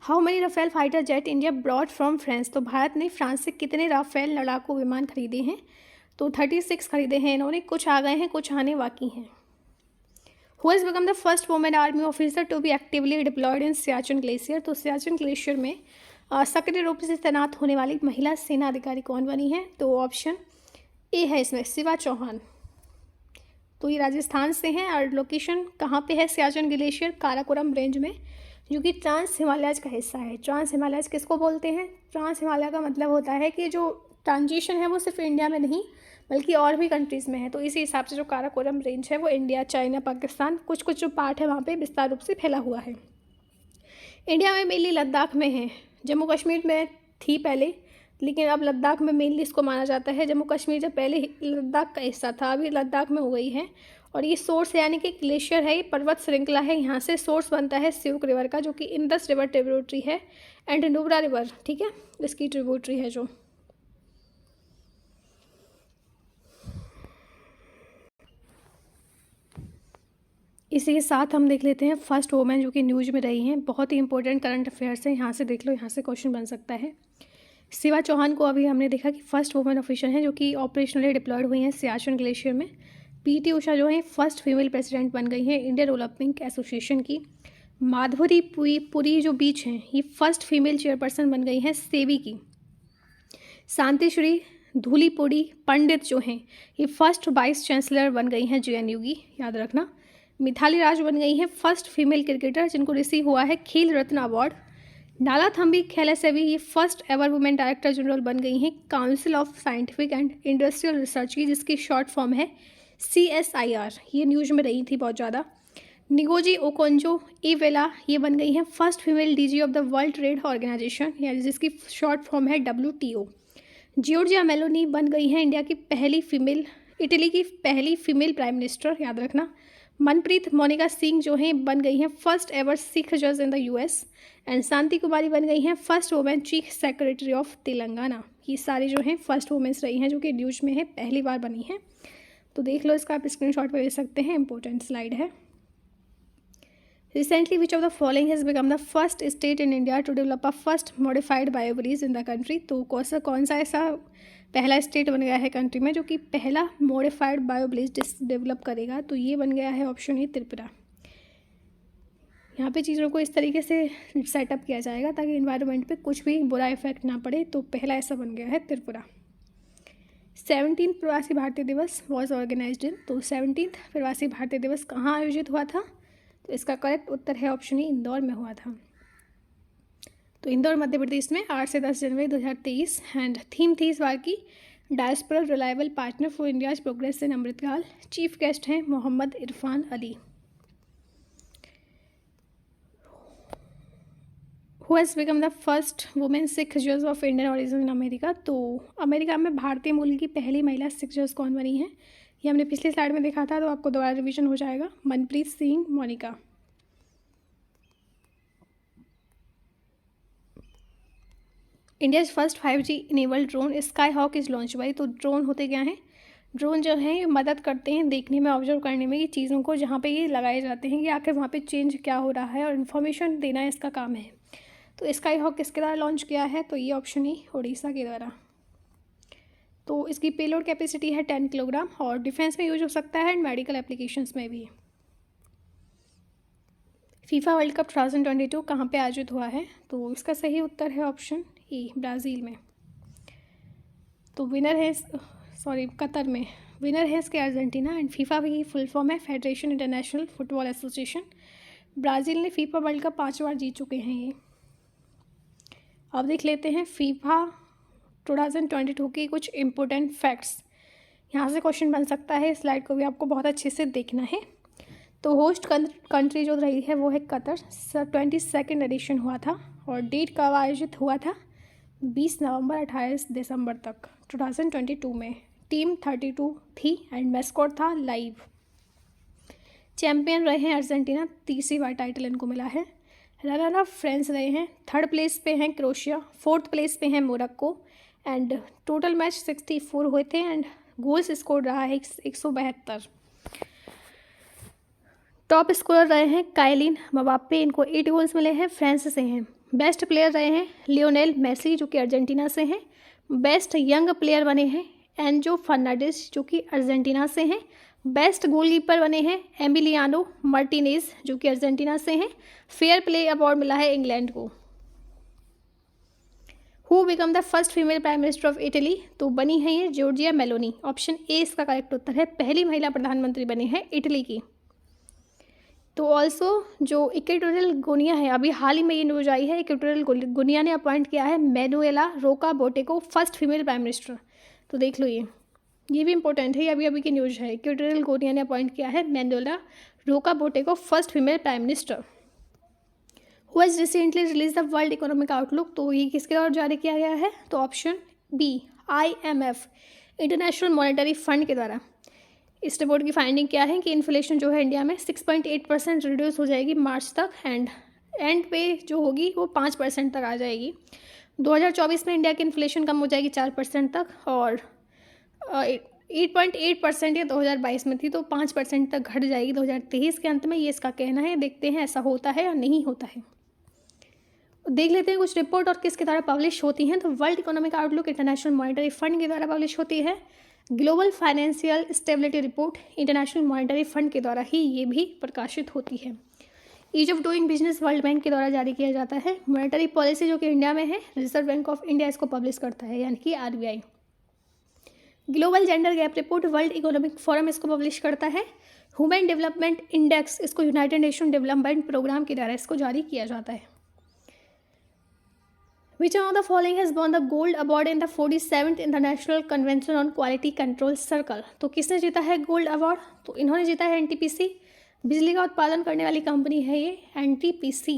A: How many Rafale fighter jet India brought from France. तो भारत ने फ्रांस से कितने राफेल लड़ाकू विमान खरीदे हैं? तो 36 खरीदे हैं इन्होंने, कुछ आ गए हैं, कुछ आने बाकी हैं। Who has become the first women army officer to be actively deployed in Siachen glacier. तो सियाचिन ग्लेशियर में सक्रिय रूप से तैनात होने वाली महिला सेना अधिकारी कौन बनी है? तो ऑप्शन ए है इसमें शिवा चौहान। तो ये राजस्थान से हैं, और लोकेशन कहाँ पे है सियाचिन ग्लेशियर? काराकोरम रेंज में, जो कि ट्रांस हिमालयज का हिस्सा है। ट्रांस हिमालयज किसको बोलते हैं? ट्रांस हिमालय का मतलब होता है कि जो ट्रांजिशन है वो सिर्फ इंडिया में नहीं बल्कि और भी कंट्रीज़ में है। तो इसी हिसाब से जो काराकोरम रेंज है वो इंडिया, चाइना, पाकिस्तान, कुछ जो पार्ट है वहाँ पे विस्तार रूप से फैला हुआ है। इंडिया में मेनली लद्दाख में है, जम्मू कश्मीर में थी पहले, लेकिन अब लद्दाख में मेनली इसको माना जाता है। जम्मू कश्मीर जब पहले लद्दाख का हिस्सा था, अभी लद्दाख में हो गई है। और ये सोर्स यानी कि ग्लेशियर है, ये पर्वत श्रृंखला है, यहाँ से सोर्स बनता है सियुक रिवर का, जो कि इंदस रिवर ट्रिब्यूटरी है, एंड नुब्रा रिवर, ठीक है, इसकी ट्रिब्यूटरी है जो। इसी के साथ हम देख लेते हैं फर्स्ट वुमेन जो कि न्यूज़ में रही हैं। बहुत ही इंपॉर्टेंट करंट अफेयर्स है, यहाँ से देख लो, यहाँ से क्वेश्चन बन सकता है। शिवा चौहान को अभी हमने देखा कि फर्स्ट वुमेन ऑफिसर हैं जो कि ऑपरेशनली डिप्लॉयड हुई हैं सियाचिन ग्लेशियर में। पीटी उषा जो है फर्स्ट फीमेल प्रेसिडेंट बन गई हैं इंडियन ओलंपिक एसोसिएशन की। माधुरी पुरी जो बीच हैं, ये फर्स्ट फीमेल चेयरपर्सन बन गई हैं सेबी की। शांतिश्री धूलीपुड़ी पंडित जो हैं, ये फर्स्ट वाइस चांसलर बन गई हैं जेएनयू की, याद रखना। मिथाली राज बन गई हैं फर्स्ट फीमेल क्रिकेटर जिनको रिसीव हुआ है खेल रत्न अवार्ड। नाला थम्बी खेलेसेवी ये first ever women director general बन गई हैं council of scientific and industrial research की, जिसकी शॉर्ट फॉर्म है CSIR। ये न्यूज़ में रही थी बहुत ज़्यादा। निगोजी ओकोंजो इवेला ये बन गई हैं first female DG of the world trade organisation, यानी जिसकी शॉर्ट फॉर्म है WTO। जियोर्जिया मेलोनी बन गई हैं इटली की पहली फीमेल प्राइम मिनिस्टर, याद रखना। मनप्रीत मोनिका सिंह जो हैं बन गई हैं फर्स्ट एवर सिख जज इन द US, एंड शांति कुमारी बन गई हैं first women chief secretary of Telangana. ये सारी जो हैं फर्स्ट वुमेन्स रही हैं जो कि न्यूज़ में है, पहली बार बनी हैं। तो देख लो, इसका आप स्क्रीनशॉट पे ले सकते हैं, इंपॉर्टेंट स्लाइड है। Recently which of the following has become the first state in India to develop a first modified bio bridge in the country. तो कौन सा ऐसा पहला स्टेट बन गया है कंट्री में जो कि पहला मॉडिफाइड बायोब्लीच डेवलप करेगा? तो ये बन गया है ऑप्शन ए त्रिपुरा। यहाँ पे चीज़ों को इस तरीके से सेटअप किया जाएगा ताकि इन्वायरमेंट पे कुछ भी बुरा इफेक्ट ना पड़े। तो पहला ऐसा बन गया है त्रिपुरा। 17th प्रवासी भारतीय दिवस वॉज ऑर्गेनाइज्ड इन, तो 17th प्रवासी भारतीय दिवस कहाँ आयोजित हुआ था? तो इसका करेक्ट उत्तर है ऑप्शन ए इंदौर में हुआ था। तो इंदौर मध्य प्रदेश में 8 से 10 जनवरी 2023। एंड थीम थी इस बार की diaspora reliable partner for India's progress in Amritkaal. Chief guest हैं Mohamed Irfaan Ali. Who has become the first women Sikh जज of Indian origin in America? तो अमेरिका में भारतीय मूल की पहली महिला सिख जज कौन बनी है? ये हमने पिछले स्लाइड में देखा था, तो आपको दोबारा रिवीजन हो जाएगा। Manpreet Singh Monika. India first 5G enabled drone sky hawk is launch by. तो ड्रोन होते क्या हैं? ड्रोन जो हैं ये मदद करते हैं देखने में, ऑब्जर्व करने में कि चीज़ों को जहाँ पे ये लगाए जाते हैं कि आखिर वहाँ पे चेंज क्या हो रहा है, और इन्फॉर्मेशन देना इसका काम है। तो स्काई हॉक किसके द्वारा लॉन्च किया है? तो ये ऑप्शन ही उड़ीसा के द्वारा। तो इसकी पेलोड कैपेसिटी है 10 किलोग्राम और डिफेंस में यूज हो सकता है एंड मेडिकल एप्लीकेशंस में भी। फीफा वर्ल्ड कप 2022 कहाँ पे आयोजित हुआ है? तो इसका सही उत्तर है ऑप्शन ए ब्राज़ील में। तो विनर है कतर में। विनर है इसके अर्जेंटीना एंड फीफा की फुल फॉर्म है federation international football association. Brazil ने फीफा वर्ल्ड कप 5 बार जीत चुके हैं ये। अब देख लेते हैं फीफा 2022 के कुछ इम्पोर्टेंट फैक्ट्स। यहाँ से क्वेश्चन बन सकता है, स्लाइड को भी आपको बहुत अच्छे से देखना है। तो होस्ट कंट्री जो रही है वो है कतर। 22nd एडिशन हुआ था और डेट कब आयोजित हुआ था? 20 नवंबर 28 दिसंबर तक 2022 में। टीम 32 थी एंड मैस्कॉट था लाइव। चैंपियन रहे हैं अर्जेंटीना, तीसरी बार टाइटल इनको मिला है। रनर अप फ्रांस रहे हैं, 3rd प्लेस पे हैं क्रोशिया, 4th प्लेस पे हैं मोरक्को एंड टोटल मैच 64 हुए थे एंड गोल्स स्कोर रहा है 172। टॉप स्कोरर रहे हैं काइलिन मबाप्पे, इनको 8 गोल्स मिले हैं, फ्रांस से हैं। बेस्ट प्लेयर रहे हैं लियोनेल मेसी जो कि अर्जेंटीना से हैं। बेस्ट यंग प्लेयर बने हैं एंजो फर्नांडिस जो कि अर्जेंटीना से हैं। बेस्ट गोलकीपर बने हैं एमिलियानो मार्टिनेज जो कि अर्जेंटीना से हैं। फेयर प्ले अवार्ड मिला है इंग्लैंड को। Who become the first female prime minister of Italy? तो बनी है ये जॉर्जिया मेलोनी। ऑप्शन ए इसका करेक्ट उत्तर है, पहली महिला प्रधानमंत्री बनी है इटली की। तो ऑल्सो जो इक्वेटोरियल गुनिया है, अभी हाल ही में ये न्यूज आई है, इक्वेटोरियल गुनिया ने अपॉइंट किया है मैनुएला रोका बोटे को फर्स्ट फीमेल प्राइम मिनिस्टर। तो देख लो ये भी इंपॉर्टेंट है, ये अभी अभी की न्यूज है। इक्वेटोरियल गुनिया ने अपॉइंट किया है मैनुएला रोका बोटे को first female prime minister. Who has recently release the world economic outlook, तो ये किसके द्वारा जारी किया गया है, तो option B IMF, international monetary fund के द्वारा। इस रिपोर्ट की फाइंडिंग क्या है कि इन्फ्लेशन जो है इंडिया में 6.8% रिड्यूस हो जाएगी मार्च तक, एंड पे जो होगी वो 5% तक आ जाएगी। 2024 में इंडिया की इन्फ्लेशन कम हो जाएगी 4% तक, और 8.8% ये 2022 में थी, तो 5% तक घट जाएगी 2023 के अंत में, ये इसका कहना है। देखते हैं ऐसा होता है या नहीं होता है। देख लेते हैं कुछ रिपोर्ट और किसके द्वारा पब्लिश होती हैं। तो world economic outlook international monetary fund के द्वारा पब्लिश होती है। Global financial stability report international monetary fund के द्वारा ही ये भी प्रकाशित होती है। Ease of doing business world bank के द्वारा जारी किया जाता है। मॉनेटरी पॉलिसी जो कि इंडिया में है, रिजर्व बैंक ऑफ इंडिया इसको पब्लिश करता है, यानी कि RBI। Global gender gap report world economic forum इसको पब्लिश करता है। ह्यूमन डेवलपमेंट इंडेक्स इसको यूनाइटेड नेशन डेवलपमेंट प्रोग्राम के द्वारा इसको जारी किया जाता है। Which among the following has won the gold award in the 47th International Convention on Quality Control Circle? तो किसने जीता है गोल्ड अवार्ड, तो इन्होंने जीता है NTPC, बिजली का उत्पादन करने वाली कंपनी है ये NTPC।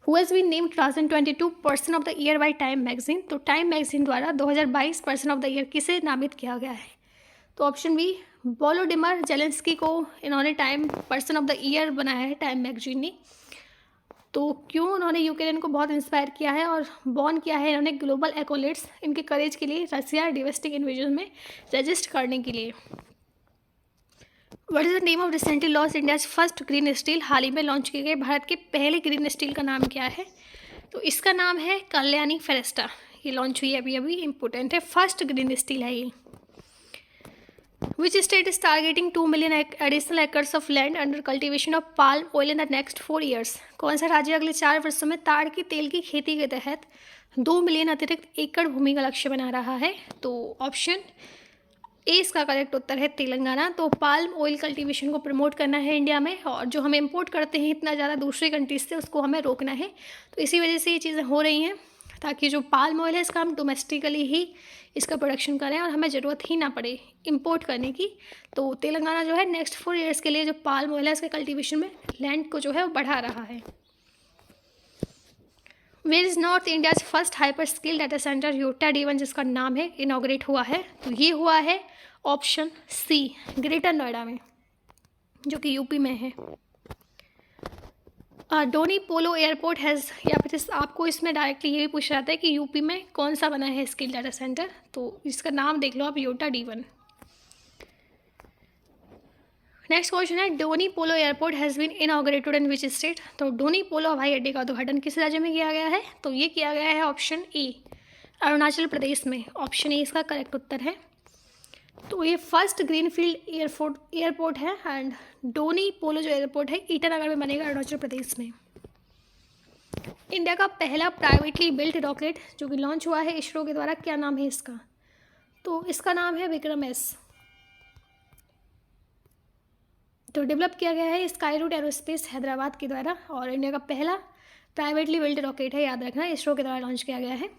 A: Who has been named 2022 person of the year by time magazine, तो टाइम मैगजीन द्वारा 2022 पर्सन ऑफ द ईयर किसे नामित किया गया है, तो ऑप्शन बी वोलोडिमिर जेलेंस्की को इन्होंने time person of the year बनाया है टाइम मैगजीन ने। तो क्यों, उन्होंने यूक्रेन को बहुत इंस्पायर किया है और बॉर्न किया है इन्होंने ग्लोबल एक्कोलेट्स इनके करेज के लिए रसिया डिवेस्टिक इन्वेजन में रजिस्ट करने के लिए। What is the name of recently launch India's first green steel, हाल ही में लॉन्च किए गए भारत के पहले ग्रीन स्टील का नाम क्या है, तो इसका नाम है कल्याणी फेरेस्टा। ये लॉन्च हुई है अभी इम्पोर्टेंट है, फर्स्ट ग्रीन स्टील है ये। Which state is targeting 2 million additional acres of land under cultivation of palm oil in the next 4 years? कौन सा राज्य अगले 4 वर्षों में ताड़ के तेल की खेती के तहत 2 मिलियन अतिरिक्त एकड़ भूमि का लक्ष्य बना रहा है, तो ऑप्शन ए इसका करेक्ट उत्तर है तेलंगाना। तो पाल्म ऑयल कल्टीवेशन को प्रमोट करना है इंडिया में, और जो हम इंपोर्ट करते हैं इतना ज़्यादा दूसरी कंट्रीज से, उसको हमें रोकना है। तो इसी वजह से ये चीज़ें हो रही हैं, ताकि जो पाल्म ऑयल है इसका हम डोमेस्टिकली ही इसका प्रोडक्शन करें और हमें ज़रूरत ही ना पड़े इंपोर्ट करने की। तो तेलंगाना जो है नेक्स्ट 4 ईयर्स के लिए जो पाल्म ऑयल है इसके कल्टीवेशन में लैंड को जो है वो बढ़ा रहा है। Where is north India's first hyper scale data centre Yotta D1 जिसका नाम है इनॉग्रेट हुआ है, तो ये हुआ है ऑप्शन सी ग्रेटर नोएडा में, जो कि यूपी में है। डोनी पोलो एयरपोर्ट हैज़, या फिर आपको इसमें डायरेक्टली ये भी पूछा जाता है कि यूपी में कौन सा बना है स्किल डाटा सेंटर, तो इसका नाम देख लो आप योटा D1। नेक्स्ट क्वेश्चन है Donyi Polo airport has been inaugurated in which state, तो डोनी पोलो हवाई अड्डे का उद्घाटन किस राज्य में किया गया है, तो ये किया गया है ऑप्शन ए अरुणाचल प्रदेश में। ऑप्शन ए इसका करेक्ट उत्तर है। तो ये फर्स्ट ग्रीनफील्ड एयरपोर्ट है, एंड डोनी पोलो जो एयरपोर्ट है ईटानगर में बनेगा अरुणाचल प्रदेश में। इंडिया का पहला प्राइवेटली बिल्ट रॉकेट जो कि लॉन्च हुआ है इसरो के द्वारा, क्या नाम है इसका, तो इसका नाम है विक्रम-S। तो डेवलप किया गया है स्काईरूट एरोस्पेस हैदराबाद के द्वारा, और इंडिया का पहला प्राइवेटली बिल्ट रॉकेट है, याद रखना, इसरो के द्वारा लॉन्च किया गया है।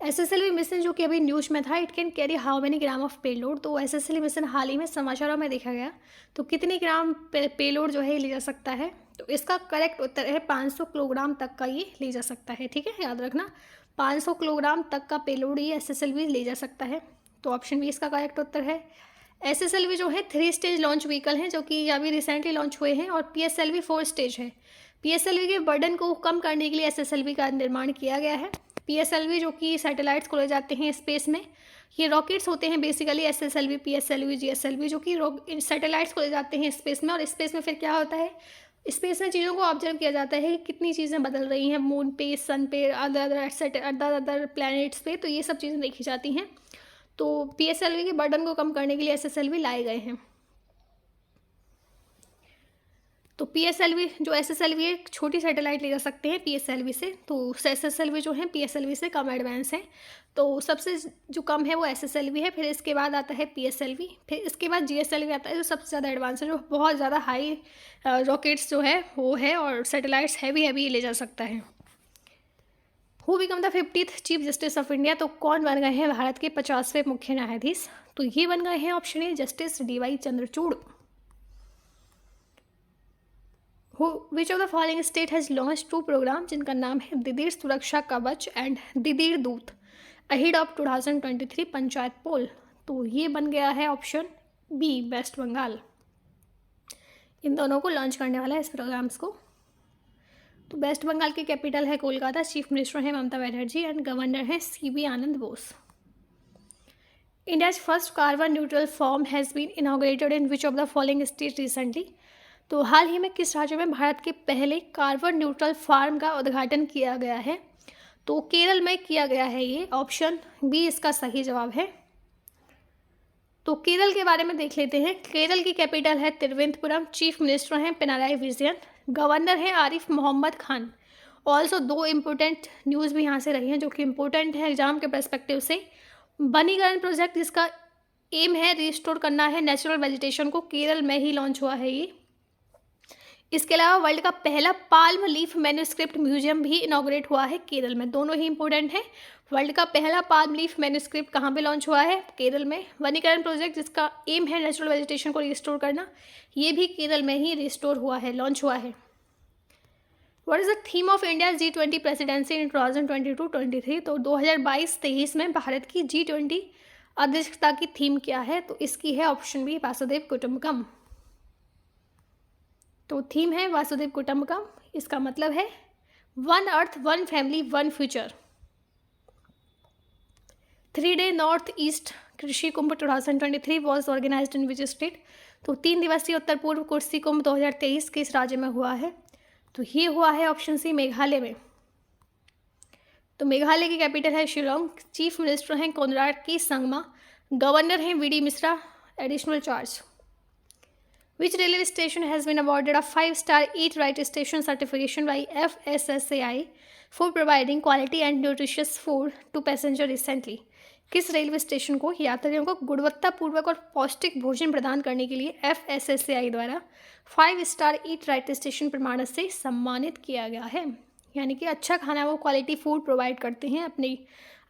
A: SSLV मिशन जो कि अभी न्यूज में था, it can carry how many gram of payload, तो SSLV मिशन हाल ही में समाचारों में देखा गया, तो कितने ग्राम पेलोड जो है ले जा सकता है, तो इसका करेक्ट उत्तर है 500 किलोग्राम तक का ये ले जा सकता है। ठीक है, याद रखना 500 किलोग्राम तक का पेलोड ये SSLV ले जा सकता है, तो ऑप्शन बी इसका करेक्ट उत्तर है। SSLV जो है 3 स्टेज लॉन्च व्हीकल हैं, जो कि अभी रिसेंटली लॉन्च हुए हैं, और PSLV 4 स्टेज है। PSLV के बर्डन को कम करने के लिए SSLV का निर्माण किया गया है। PSLV जो कि सैटेलाइट्स को ले जाते हैं स्पेस में, ये रॉकेट्स होते हैं बेसिकली SSLV, PSLV, GSLV जो कि सैटेलाइट्स को ले जाते हैं स्पेस में, और स्पेस में फिर क्या होता है, स्पेस में चीज़ों को ऑब्जर्व किया जाता है कि कितनी चीज़ें बदल रही हैं मून पे, सन पे, अदर प्लैनेट्स पे, तो ये सब चीज़ें देखी जाती हैं। तो PSLV के बर्डन को कम करने के लिए SSLV लाए गए हैं। तो PSLV जो SSLV एक छोटी सैटेलाइट ले जा सकते हैं PSLV से, तो SSLV जो है PSLV से कम एडवांस है। तो सबसे जो कम है वो SSLV है, फिर इसके बाद आता है PSLV, फिर इसके बाद GSLV आता है जो सबसे ज़्यादा एडवांस है, जो बहुत ज़्यादा हाई रॉकेट्स जो है वो है, और सैटेलाइट्स हैवी ले जा सकता है। Who become the 50th chief justice of India, तो कौन बन गए हैं भारत के 50वें मुख्य न्यायाधीश, तो ये बन गए हैं option A justice DY Chandrachud. Which of the following state has launch 2 program जिनका नाम है दिदीर सुरक्षा कवच एंड दिदीर दूत अहेड ऑफ 2023 पंचायत पोल। तो ये बन गया है ऑप्शन बी, वेस्ट बंगाल। इन दोनों को लॉन्च करने वाला है इस प्रोग्राम्स को। तो वेस्ट बंगाल की कैपिटल है कोलकाता, चीफ मिनिस्टर है ममता बनर्जी एंड गवर्नर है CB Ananda Bose. India's first carbon neutral farm has been inaugurated in which of the following state recently. तो हाल ही में किस राज्य में भारत के पहले कार्बन न्यूट्रल फार्म का उद्घाटन किया गया है। तो केरल में किया गया है ये, ऑप्शन बी इसका सही जवाब है। तो केरल के बारे में देख लेते हैं। केरल की कैपिटल है तिरुवनंतपुरम, चीफ मिनिस्टर हैं पिनाराई विजयन, गवर्नर हैं Arif Mohammad Khan. Also 2 important news भी यहाँ से रही हैं जो कि इम्पोर्टेंट है एग्जाम के पर्सपेक्टिव से। वनीकरण प्रोजेक्ट जिसका एम है रिस्टोर करना है नेचुरल वेजिटेशन को, केरल में ही लॉन्च हुआ है ये। इसके अलावा वर्ल्ड का पहला पाल्म लीफ मैन्यूस्क्रिप्ट म्यूजियम भी इनॉग्रेट हुआ है केरल में। दोनों ही इंपॉर्टेंट है। वर्ल्ड का पहला पाल्म लीफ मैन्यूस्क्रिप्ट कहाँ पे लॉन्च हुआ है, केरल में। वनीकरण प्रोजेक्ट जिसका एम है नेचुरल वेजिटेशन को रिस्टोर करना, ये भी केरल में ही रिस्टोर हुआ है, लॉन्च हुआ है। What is the theme of India G20 presidency in 2022-23। तो 2022-23 में भारत की G20 अध्यक्षता की थीम क्या है। तो इसकी है ऑप्शन बी, वासुदेव कुटुंबकम। तो थीम है वासुदेव कुटुंबकम। इसका मतलब है 1 earth 1 family 1 future. 3-day north east Krishi Kumbh 2023 was organised in which state. तो 3 दिवसीय उत्तर पूर्व कृषि कुंभ 2023 किस राज्य में हुआ है। तो ये हुआ है ऑप्शन सी, मेघालय में। तो मेघालय की कैपिटल है शिलोंग, चीफ मिनिस्टर हैं कोनराड के संगमा, गवर्नर हैं VD Mishra, additional charge. Which railway station has been awarded a 5-star Eat Right Station certification by FSSAI for providing quality and nutritious food to passenger recently? किस railway station को यात्रियों को गुणवत्तापूर्वक और पौष्टिक भोजन प्रदान करने के लिए FSSAI द्वारा 5-star Eat Right Station प्रमाण से सम्मानित किया गया है। यानी कि अच्छा खाना, वो क्वालिटी फूड प्रोवाइड करते हैं अपने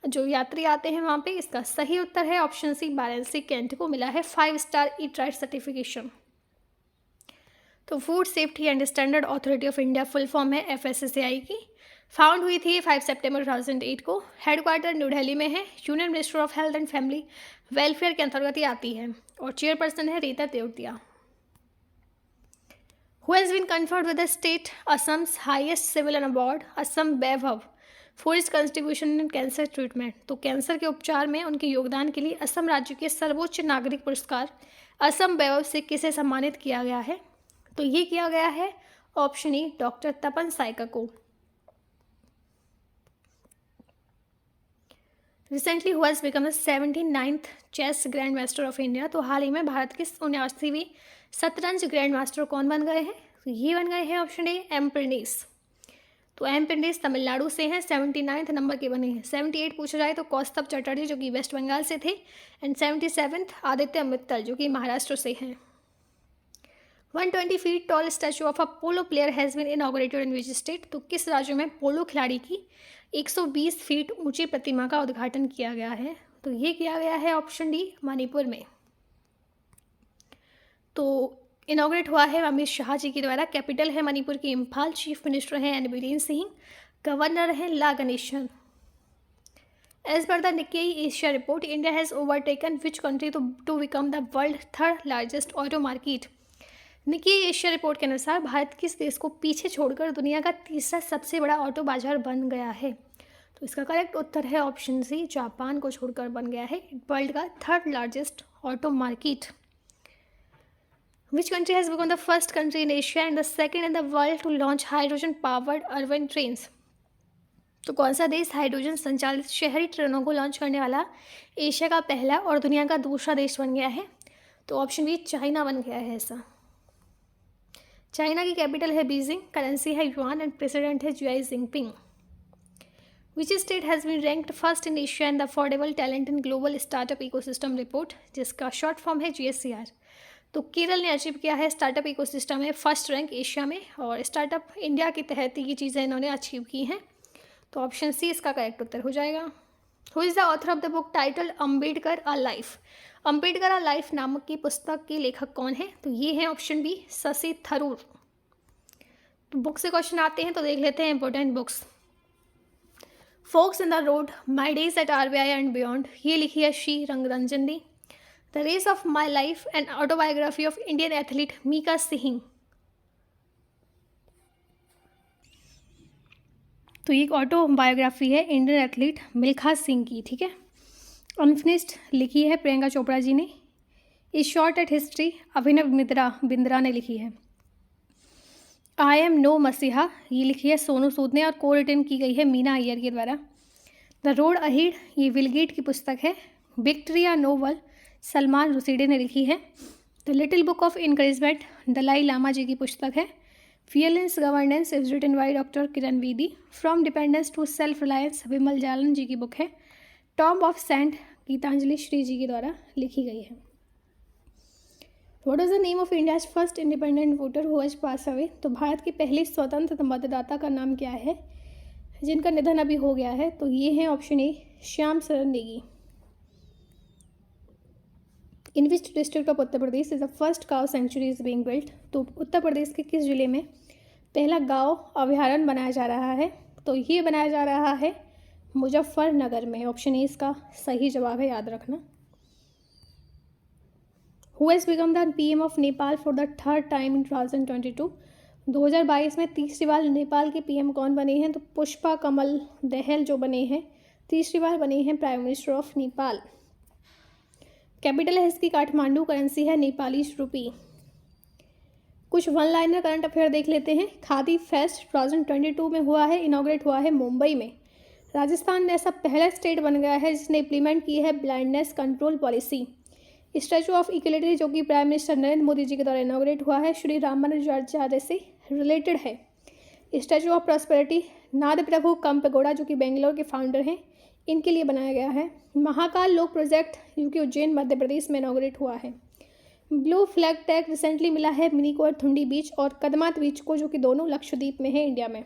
A: जो यात्री आते हैं वहाँ पे। इसका सही उत्तर है ऑप्शन सी, वाराणसी कैंट को मिला है 5-star Eat Right सर्टिफिकेशन। तो food safety and standard authority of India full form है FSSAI की। फाउंड हुई थी 5 सितंबर 2008 को। हेडक्वार्टर न्यू दिल्ली में है। Union minister of health and family welfare के अंतर्गत ही आती है और चेयरपर्सन है Rita Teotia. Who has been conferred with the state Assam's highest civilian award Assam Baibhav for its contribution in cancer treatment. तो कैंसर के उपचार में उनके योगदान के लिए असम राज्य के सर्वोच्च नागरिक पुरस्कार असम वैभव से किसे सम्मानित किया गया है। तो ये किया गया है option E, doctor Tapan Saikia को। Recently who has become the 79th chess grand master of India. तो हाल ही में भारत के 79वीं शतरंज ग्रैंड मास्टर कौन बन गए हैं। तो ये बन गए हैं ऑप्शन ए, एम पिंडीस। तो एम पिंडीस तमिलनाडु से हैं, 79th नंबर के बने हैं। 78 पूछा जाए तो कौस्तभ चटर्जी जो कि वेस्ट बंगाल से थे, एंड 77th आदित्य मित्तल जो कि महाराष्ट्र से हैं। 120 feet tall statue of a polo player has been inaugurated in which state. तो किस राज्य में पोलो खिलाड़ी की 120 फीट ऊंची प्रतिमा का उद्घाटन किया गया है। तो ये किया गया है ऑप्शन डी, मणिपुर में। तो इनॉग्रेट हुआ है अमित शाह जी के द्वारा। कैपिटल है मणिपुर की इम्फाल, चीफ मिनिस्टर हैं एन बीरेन सिंह, गवर्नर हैं La Ganesan. As per the Nikkei Asia report, India has overtaken which country to become the world 3rd largest auto market. Nikkei Asia report के अनुसार भारत किस देश को पीछे छोड़कर दुनिया का 3रा सबसे बड़ा ऑटो बाजार बन गया है। तो इसका करेक्ट उत्तर है ऑप्शन सी, जापान को छोड़कर बन गया है वर्ल्ड का 3rd largest auto market. Which country has become the first country in Asia and the second in the world to launch hydrogen powered urban trains. तो कौन सा देश हाइड्रोजन संचालित शहरी ट्रेनों को लॉन्च करने वाला एशिया का पहला और दुनिया का दूसरा देश बन गया है। तो ऑप्शन बी, चाइना बन गया है ऐसा। चाइना की कैपिटल है बीजिंग, करेंसी है युआन एंड प्रेसिडेंट है Xi Jinping. Which state has been ranked first in Asia and the affordable talent in global startup ecosystem report, जिसका शॉर्ट फॉर्म है GSCR। तो केरल ने अचीव किया है स्टार्टअप इकोसिस्टम में फर्स्ट रैंक एशिया में, और स्टार्टअप इंडिया के तहत ये चीज़ें इन्होंने अचीव की हैं। तो ऑप्शन सी इसका करेक्ट उत्तर हो जाएगा। Who is the author of the book title Ambedkar a life. Ambedkar a life नामक की पुस्तक के लेखक कौन है। तो ये है ऑप्शन बी, शशि थरूर। तो बुक से क्वेश्चन आते हैं तो देख लेते हैं important books. Forks in the road, my days at RBI and beyond, ये लिखी है श्री रंगरंजन ने। The race of my life and autobiography of Indian athlete Milkha Singh, तो ये एक ऑटोबायोग्राफी है इंडियन एथलीट मिल्खा सिंह की, ठीक है। अनफिनिश्ड लिखी है प्रियंका चोपड़ा जी ने। ए short at history Abhinav Bindra ने लिखी है। आई एम नो मसीहा, ये लिखी है सोनू सूद ने और को रिटन की गई है मीना अय्यर के द्वारा। द रोड अहेड, ये विल गेट की पुस्तक है। विक्ट्रिया नोवल सलमान रुशीडी ने लिखी है। The little book of encouragement Dalai Lama ji की पुस्तक है। Fearless governance is written by doctor Kiran Bedi. From dependence to self reliance Bimal Jalan ji की बुक है। Tomb of sand Geetanjali Shree ji के द्वारा लिखी गई है। What is the name of India's first independent voter who has pass away, तो भारत के पहले स्वतंत्र मतदाता का नाम क्या है जिनका निधन अभी हो गया है, तो ये है option A Shyam Saran Negi. In which district of Uttar Pradesh is the first cow sanctuary is being built, तो उत्तर प्रदेश के किस जिले में पहला गांव अभयारण्य बनाया जा रहा है, तो ये बनाया जा रहा है मुजफ्फरनगर में। ऑप्शन ए इसका सही जवाब है, याद रखना। Who has become the PM of Nepal for the third time in 2022, 2022 में तीसरी बार नेपाल के PM कौन बने हैं, तो पुष्पा कमल दहल जो बने हैं तीसरी बार बने हैं prime minister of Nepal. Capital है इसकी काठमांडू, करेंसी है नेपाली रुपी। कुछ वन लाइनर करंट अफेयर देख लेते हैं। खादी फेस्ट 2022 में हुआ है, इनॉग्रेट हुआ है मुंबई में। राजस्थान ऐसा पहला स्टेट बन गया है जिसने इम्प्लीमेंट की है blindness control policy. Statue of equality जो कि प्राइम मिनिस्टर नरेंद्र मोदी जी के द्वारा इनॉग्रेट हुआ है, श्री रामानुजाचार्य से रिलेटेड है। स्टैचू ऑफ प्रॉस्पेरिटी नाद प्रभु कम्पेगौड़ा जो कि बेंगलोर के फाउंडर हैं, इनके लिए बनाया गया है। महाकाल लोक प्रोजेक्ट जो कि उज्जैन मध्य प्रदेश में इनॉग्रेट हुआ है। ब्लू फ्लैग टैग रिसेंटली मिला है मिनीकोट थुंडी बीच और कदमात बीच को, जो कि दोनों लक्षद्वीप में है इंडिया में।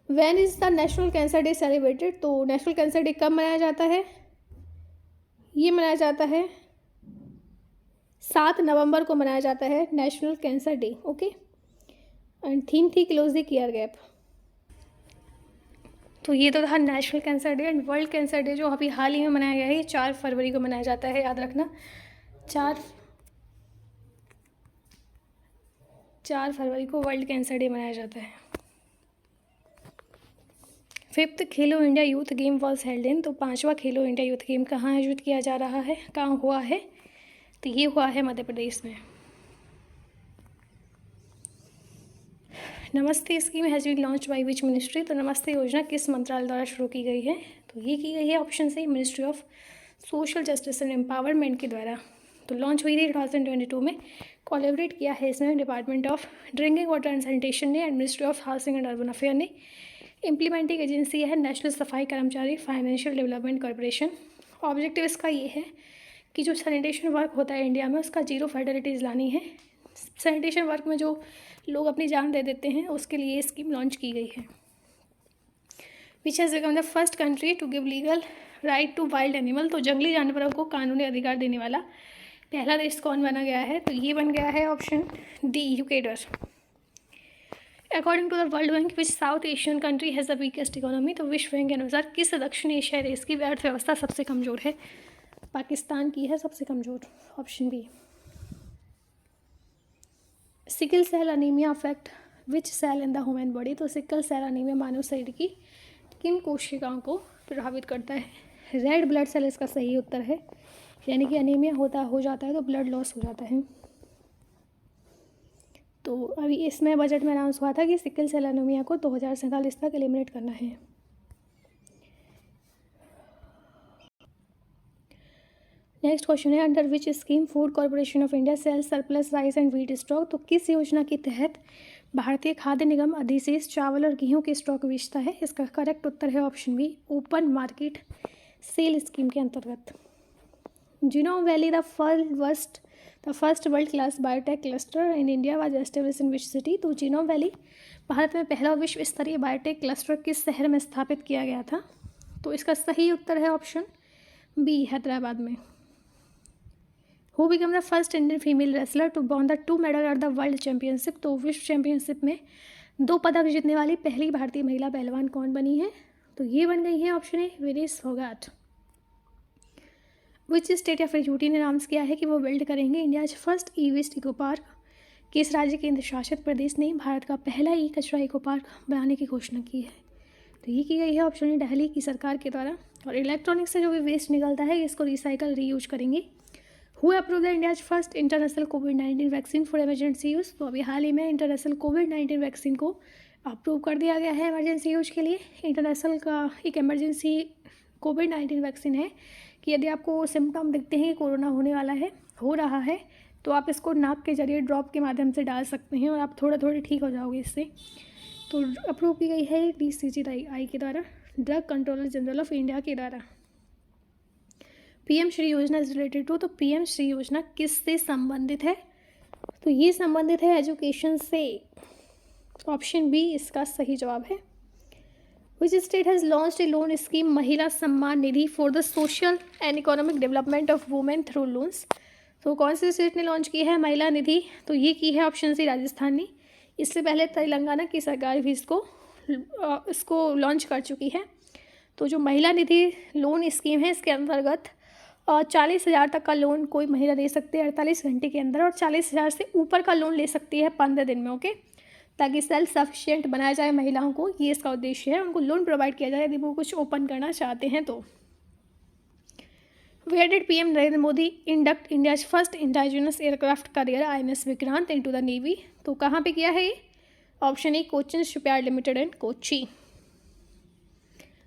A: When is the national cancer day celebrated, तो नेशनल कैंसर डे कब मनाया जाता है, ये मनाया जाता है 7 नवंबर को मनाया जाता है national cancer day. Okay, and theme थी क्लोज द केयर गैप। तो ये तो था national cancer day. And world cancer day जो अभी हाल ही में मनाया गया है, ये 4 फरवरी को मनाया जाता है, याद रखना। 4 फरवरी को वर्ल्ड कैंसर डे मनाया जाता है। 5th Khelo India youth game was held in, तो 5वां खेलो इंडिया यूथ गेम कहाँ आयोजित किया जा रहा है, कहाँ हुआ है, तो ये हुआ है मध्य प्रदेश में। Namaste scheme has been launch by which ministry, तो नमस्ते योजना किस मंत्रालय द्वारा शुरू की गई है, तो ये की गई है ऑप्शन से ministry of social justice and empowerment के द्वारा। तो लॉन्च हुई थी 2022 में। कोलैबोरेट किया है इसमें department of drinking water and sanitation ने and ministry of housing and urban affair ने। इम्प्लीमेंटिंग एजेंसी है नेशनल सफाई कर्मचारी फाइनेंशियल डेवलपमेंट कॉर्पोरेशन। ऑब्जेक्टिव इसका ये है कि जो सैनिटेशन वर्क होता है इंडिया में उसका 0 फर्टिलिटीज़ लानी है। सैनिटेशन वर्क में जो लोग अपनी जान दे देते हैं उसके लिए ये स्कीम लॉन्च की गई है। Which has become the first country to give legal right to wild animal, तो जंगली जानवरों को कानूनी अधिकार देने वाला पहला देश कौन बना गया है, तो ये बन गया है option D Ecuador. According to the World Bank which South Asian country has the weakest economy, तो विश्व बैंक के अनुसार किस दक्षिण एशियाई देश की अर्थव्यवस्था सबसे कमज़ोर है, पाकिस्तान की है सबसे कमज़ोर, option B. Sickle cell anaemia affect which cell in the human body, तो सिकल सेल अनीमिया मानव शरीर की किन कोशिकाओं को प्रभावित करता है, रेड ब्लड सेल इसका सही उत्तर है, यानी कि अनीमिया हो जाता है तो ब्लड लॉस हो जाता है। तो अभी इसमें बजट में अनाउंस हुआ था कि सिकल सेल एनीमिया को 2047 तक एलिमिनेट करना है। नेक्स्ट क्वेश्चन है under which scheme Food Corporation of India sell surplus rice and wheat stock, तो किस योजना के तहत भारतीय खाद्य निगम अधिशेष चावल और गेहूं के स्टॉक बेचता है, इसका करेक्ट उत्तर है option B open market sale scheme के अंतर्गत। Genome Valley the first world class biotech cluster in India was established in which city, तो जिनोम वैली भारत में पहला विश्व स्तरीय बायोटेक क्लस्टर किस शहर में स्थापित किया गया था, तो इसका सही उत्तर है ऑप्शन बी हैदराबाद में। Who become the first Indian female wrestler to born the 2 medal at the world championship. तो विश्व चैंपियनशिप में 2 पदक जीतने वाली पहली भारतीय महिला पहलवान कौन बनी है? तो ये बन गई है ऑप्शन ए विनेश फोगाट। विच स्टेट या फिर यूटी ने अनाउंस किया है कि वो बिल्ड करेंगे इंडिया फर्स्ट ई वेस्ट इको पार्क। किस राज्य केंद्र शासित प्रदेश ने भारत का पहला ई कचरा इको पार्क बनाने की घोषणा की है? तो ये की गई है ऑप्शन ए दिल्ली की सरकार के द्वारा। और इलेक्ट्रॉनिक्स से जो भी वेस्ट निकलता है इसको रिसाइकल रीयूज करेंगे। Who approve the India first international covid vaccine for emergency use. तो अभी हाल ही में इंटरनेशनल कोविड-19 वैक्सीन को अप्रूव कर दिया गया है इमरजेंसी यूज के लिए। इंटरनेशनल का एक इमरजेंसी कोविड-19 वैक्सीन है कि यदि आपको सिम्टम दिखते हैं कि कोरोना होने वाला है, हो रहा है, तो आप इसको नाक के जरिए ड्रॉप के माध्यम से डाल सकते हैं और आप थोड़ा थोड़ा ठीक हो जाओगे इससे। तो अप्रूव की गई है DCGI के द्वारा, drug controller general of India के द्वारा। PM श्री योजना इज रिलेटेड टू। तो PM श्री योजना किससे संबंधित है? तो ये संबंधित है एजुकेशन से। ऑप्शन बी इसका सही जवाब है। Which state has launched a loan scheme Mahila Samman Nidhi for the social and economic development of women through loans. तो कौन से स्टेट ने लॉन्च की है महिला निधि? तो ये की है ऑप्शन सी राजस्थान ने। इससे पहले तेलंगाना की सरकार भी इसको लॉन्च कर चुकी है। तो जो महिला निधि लोन स्कीम है इसके अंतर्गत 40,000 तक का लोन कोई महिला ले सकती है 48 घंटे के अंदर, और 40,000 से ऊपर का लोन ले सकती है 15 दिन में। ओके, ताकि सेल्फ सफिशिएंट बनाया जाए महिलाओं को, ये इसका उद्देश्य है। उनको लोन प्रोवाइड किया जाए यदि वो कुछ ओपन करना चाहते हैं तो। Where did PM Narendra Modi induct India's first indigenous aircraft carrier INS Vikrant into the navy. तो कहाँ पे किया है ये? Option A Cochin shipyard limited and Kochi.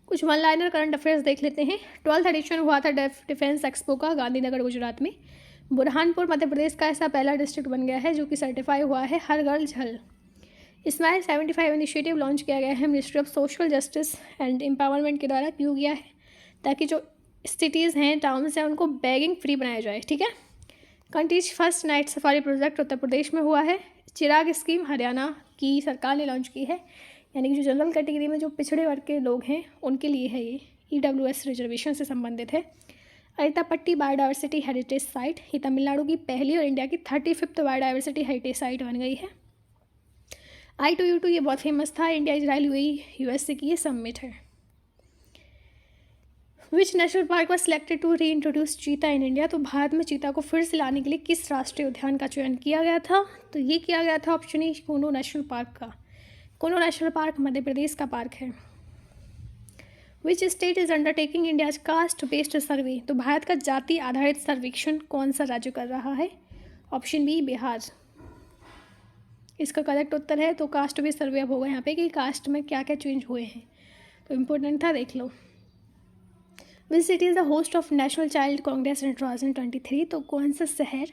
A: कुछ वन लाइनर करंट अफेयर्स देख लेते हैं। 12th एडिशन हुआ था डिफेंस एक्सपो का गांधीनगर गुजरात में। बुरहानपुर मध्य प्रदेश का ऐसा पहला डिस्ट्रिक्ट बन गया है जो कि सर्टिफाई हुआ है हर घर जल। स्माइल 75 इनिशिएटिव लॉन्च किया गया है ministry of social justice and empowerment के द्वारा। क्यों किया है? ताकि जो सिटीज़ हैं, टाउन्स हैं, उनको बैगिंग फ्री बनाया जाए। ठीक है। Countries first night safari project Uttar Pradesh में हुआ है। चिराग स्कीम हरियाणा की सरकार ने लॉन्च की है, यानी कि जो जनरल कैटेगरी में जो पिछड़े वर्ग के लोग हैं उनके लिए है ये। EWS रिजर्वेशन से संबंधित है। अरितापट्टी बायोडाइवर्सिटी हेरिटेज साइट, ये तमिलनाडु की पहली और इंडिया की 35th बायोडाइवर्सिटी हेरिटेज साइट बन गई है। I2U2 ये बहुत फेमस था। इंडिया इजराइल USA की ये समिट है। Which national park was selected to reintroduce cheetah in India. तो भारत में चीता को फिर से लाने के लिए किस राष्ट्रीय उद्यान का चयन किया गया था? तो ये किया गया था option A Kuno national park का। कूनो नेशनल पार्क मध्य प्रदेश का पार्क है। Which state is undertaking India's caste based सर्वे। तो भारत का जाति आधारित सर्वेक्षण कौन सा राज्य कर रहा है? Option B Bihar. इसका करेक्ट उत्तर है। तो कास्ट बेस्ड सर्वे अब होगा यहाँ पे कि कास्ट में क्या क्या चेंज हुए हैं, तो इम्पोर्टेंट था, देख लो। Which city is the host of national child congress in 2023। तो कौन सा शहर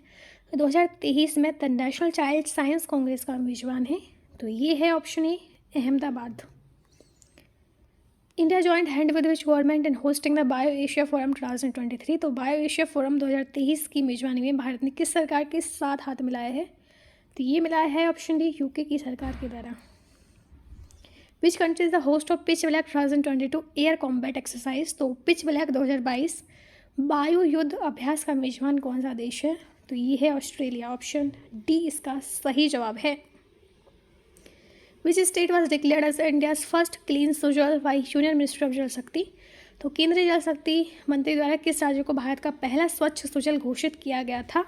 A: 2023 में the national child science congress का मेजबान है? तो ये है option A Ahmedabad. India joint hand with which government in hosting the bio asia forum 2023। तो बायो एशिया फोरम 2023 की मेजबानी में भारत ने किस सरकार के साथ हाथ मिलाया है? तो ये मिलाया है ऑप्शन डी UK की सरकार के द्वारा। Which country is the host of pitch black 2022 air combat exercise. तो पिच ब्लैक 2022 वायु युद्ध अभ्यास का मेजबान कौन सा देश है? तो ये है ऑस्ट्रेलिया। ऑप्शन डी इसका सही जवाब है। Which state was declared as India's first clean Sujal by Union Ministry of Jal Shakti. तो केंद्रीय जल शक्ति मंत्री द्वारा किस राज्य को भारत का पहला स्वच्छ सुजल घोषित किया गया था?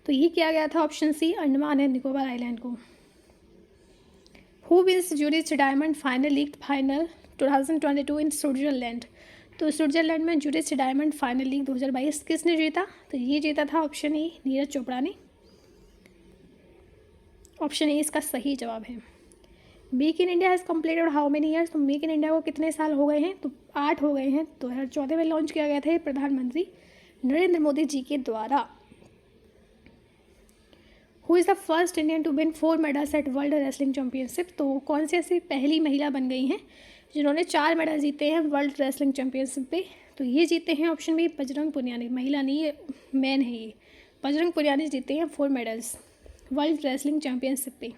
A: तो ये किया गया था option C Andaman and Nicobar island को। Who wins Zurich diamond final league final 2022 in Switzerland. तो स्विट्जरलैंड में ज्यूरिच डायमंड फाइनल लीग 2022 किसने जीता? तो ये जीता था ऑप्शन ए नीरज चोपड़ा ने। ऑप्शन ए इसका सही जवाब है। Make in India has completed how many years. तो मेक इन इंडिया को कितने साल हो गए हैं? तो 8 हो गए हैं। 2014 में लॉन्च किया गया था प्रधानमंत्री नरेंद्र मोदी जी के द्वारा। Who is the first Indian to win 4 medals at world wrestling championship. तो कौन सी ऐसी पहली महिला बन गई हैं जिन्होंने 4 मेडल जीते हैं वर्ल्ड रेसलिंग चैंपियनशिप पे? तो ये जीते हैं ऑप्शन बी बजरंग पुनिया। महिला नहीं, ये मैन है। ये बजरंग पुनिया जीते हैं 4 मेडल्स वर्ल्ड रेसलिंग चैंपियनशिप पे।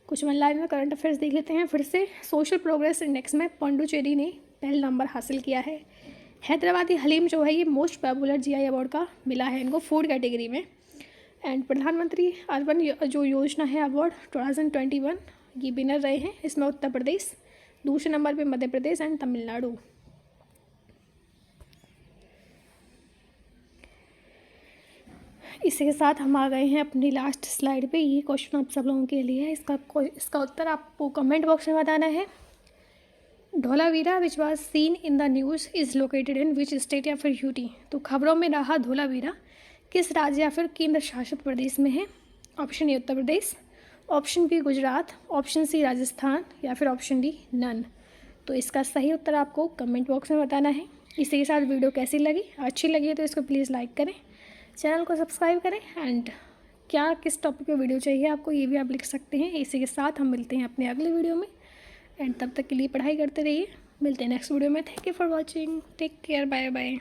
A: कुछ वन लाइन में करंट अफेयर्स देख लेते हैं फिर से। सोशल प्रोग्रेस इंडेक्स में पांडुचेरी ने पहला नंबर हासिल किया है। हैदराबादी हलीम जो है ये मोस्ट पॉपुलर जीआई अवार्ड का मिला है इनको फूड कैटेगरी में। एंड प्रधानमंत्री अर्बन जो योजना है अवार्ड 2021 ये विनर रहे हैं, इसमें उत्तर प्रदेश, दूसरे नंबर पे मध्य प्रदेश एंड तमिलनाडु। इसी के साथ हम आ गए हैं अपनी लास्ट स्लाइड पे। ये क्वेश्चन आप सब लोगों के लिए है, इसका उत्तर आपको कमेंट बॉक्स में बताना है। Dholavira which was seen in the news is located in which state या फिर यूटी। तो खबरों में रहा धोलावीरा किस राज्य या फिर केंद्र शासित प्रदेश में है? Option A Uttar Pradesh, option B Gujarat, option C Rajasthan या फिर ऑप्शन डी नन। तो इसका सही उत्तर आपको कमेंट बॉक्स में बताना है। इसी के साथ वीडियो कैसी लगी, अच्छी लगी तो इसको प्लीज़ लाइक करें, चैनल को सब्सक्राइब करें एंड क्या किस टॉपिक पे वीडियो चाहिए आपको ये भी आप लिख सकते हैं। इसी के साथ हम मिलते हैं अपने अगले वीडियो में एंड तब तक के लिए पढ़ाई करते रहिए। मिलते हैं नेक्स्ट वीडियो में। Thank you for watching, take care, bye bye.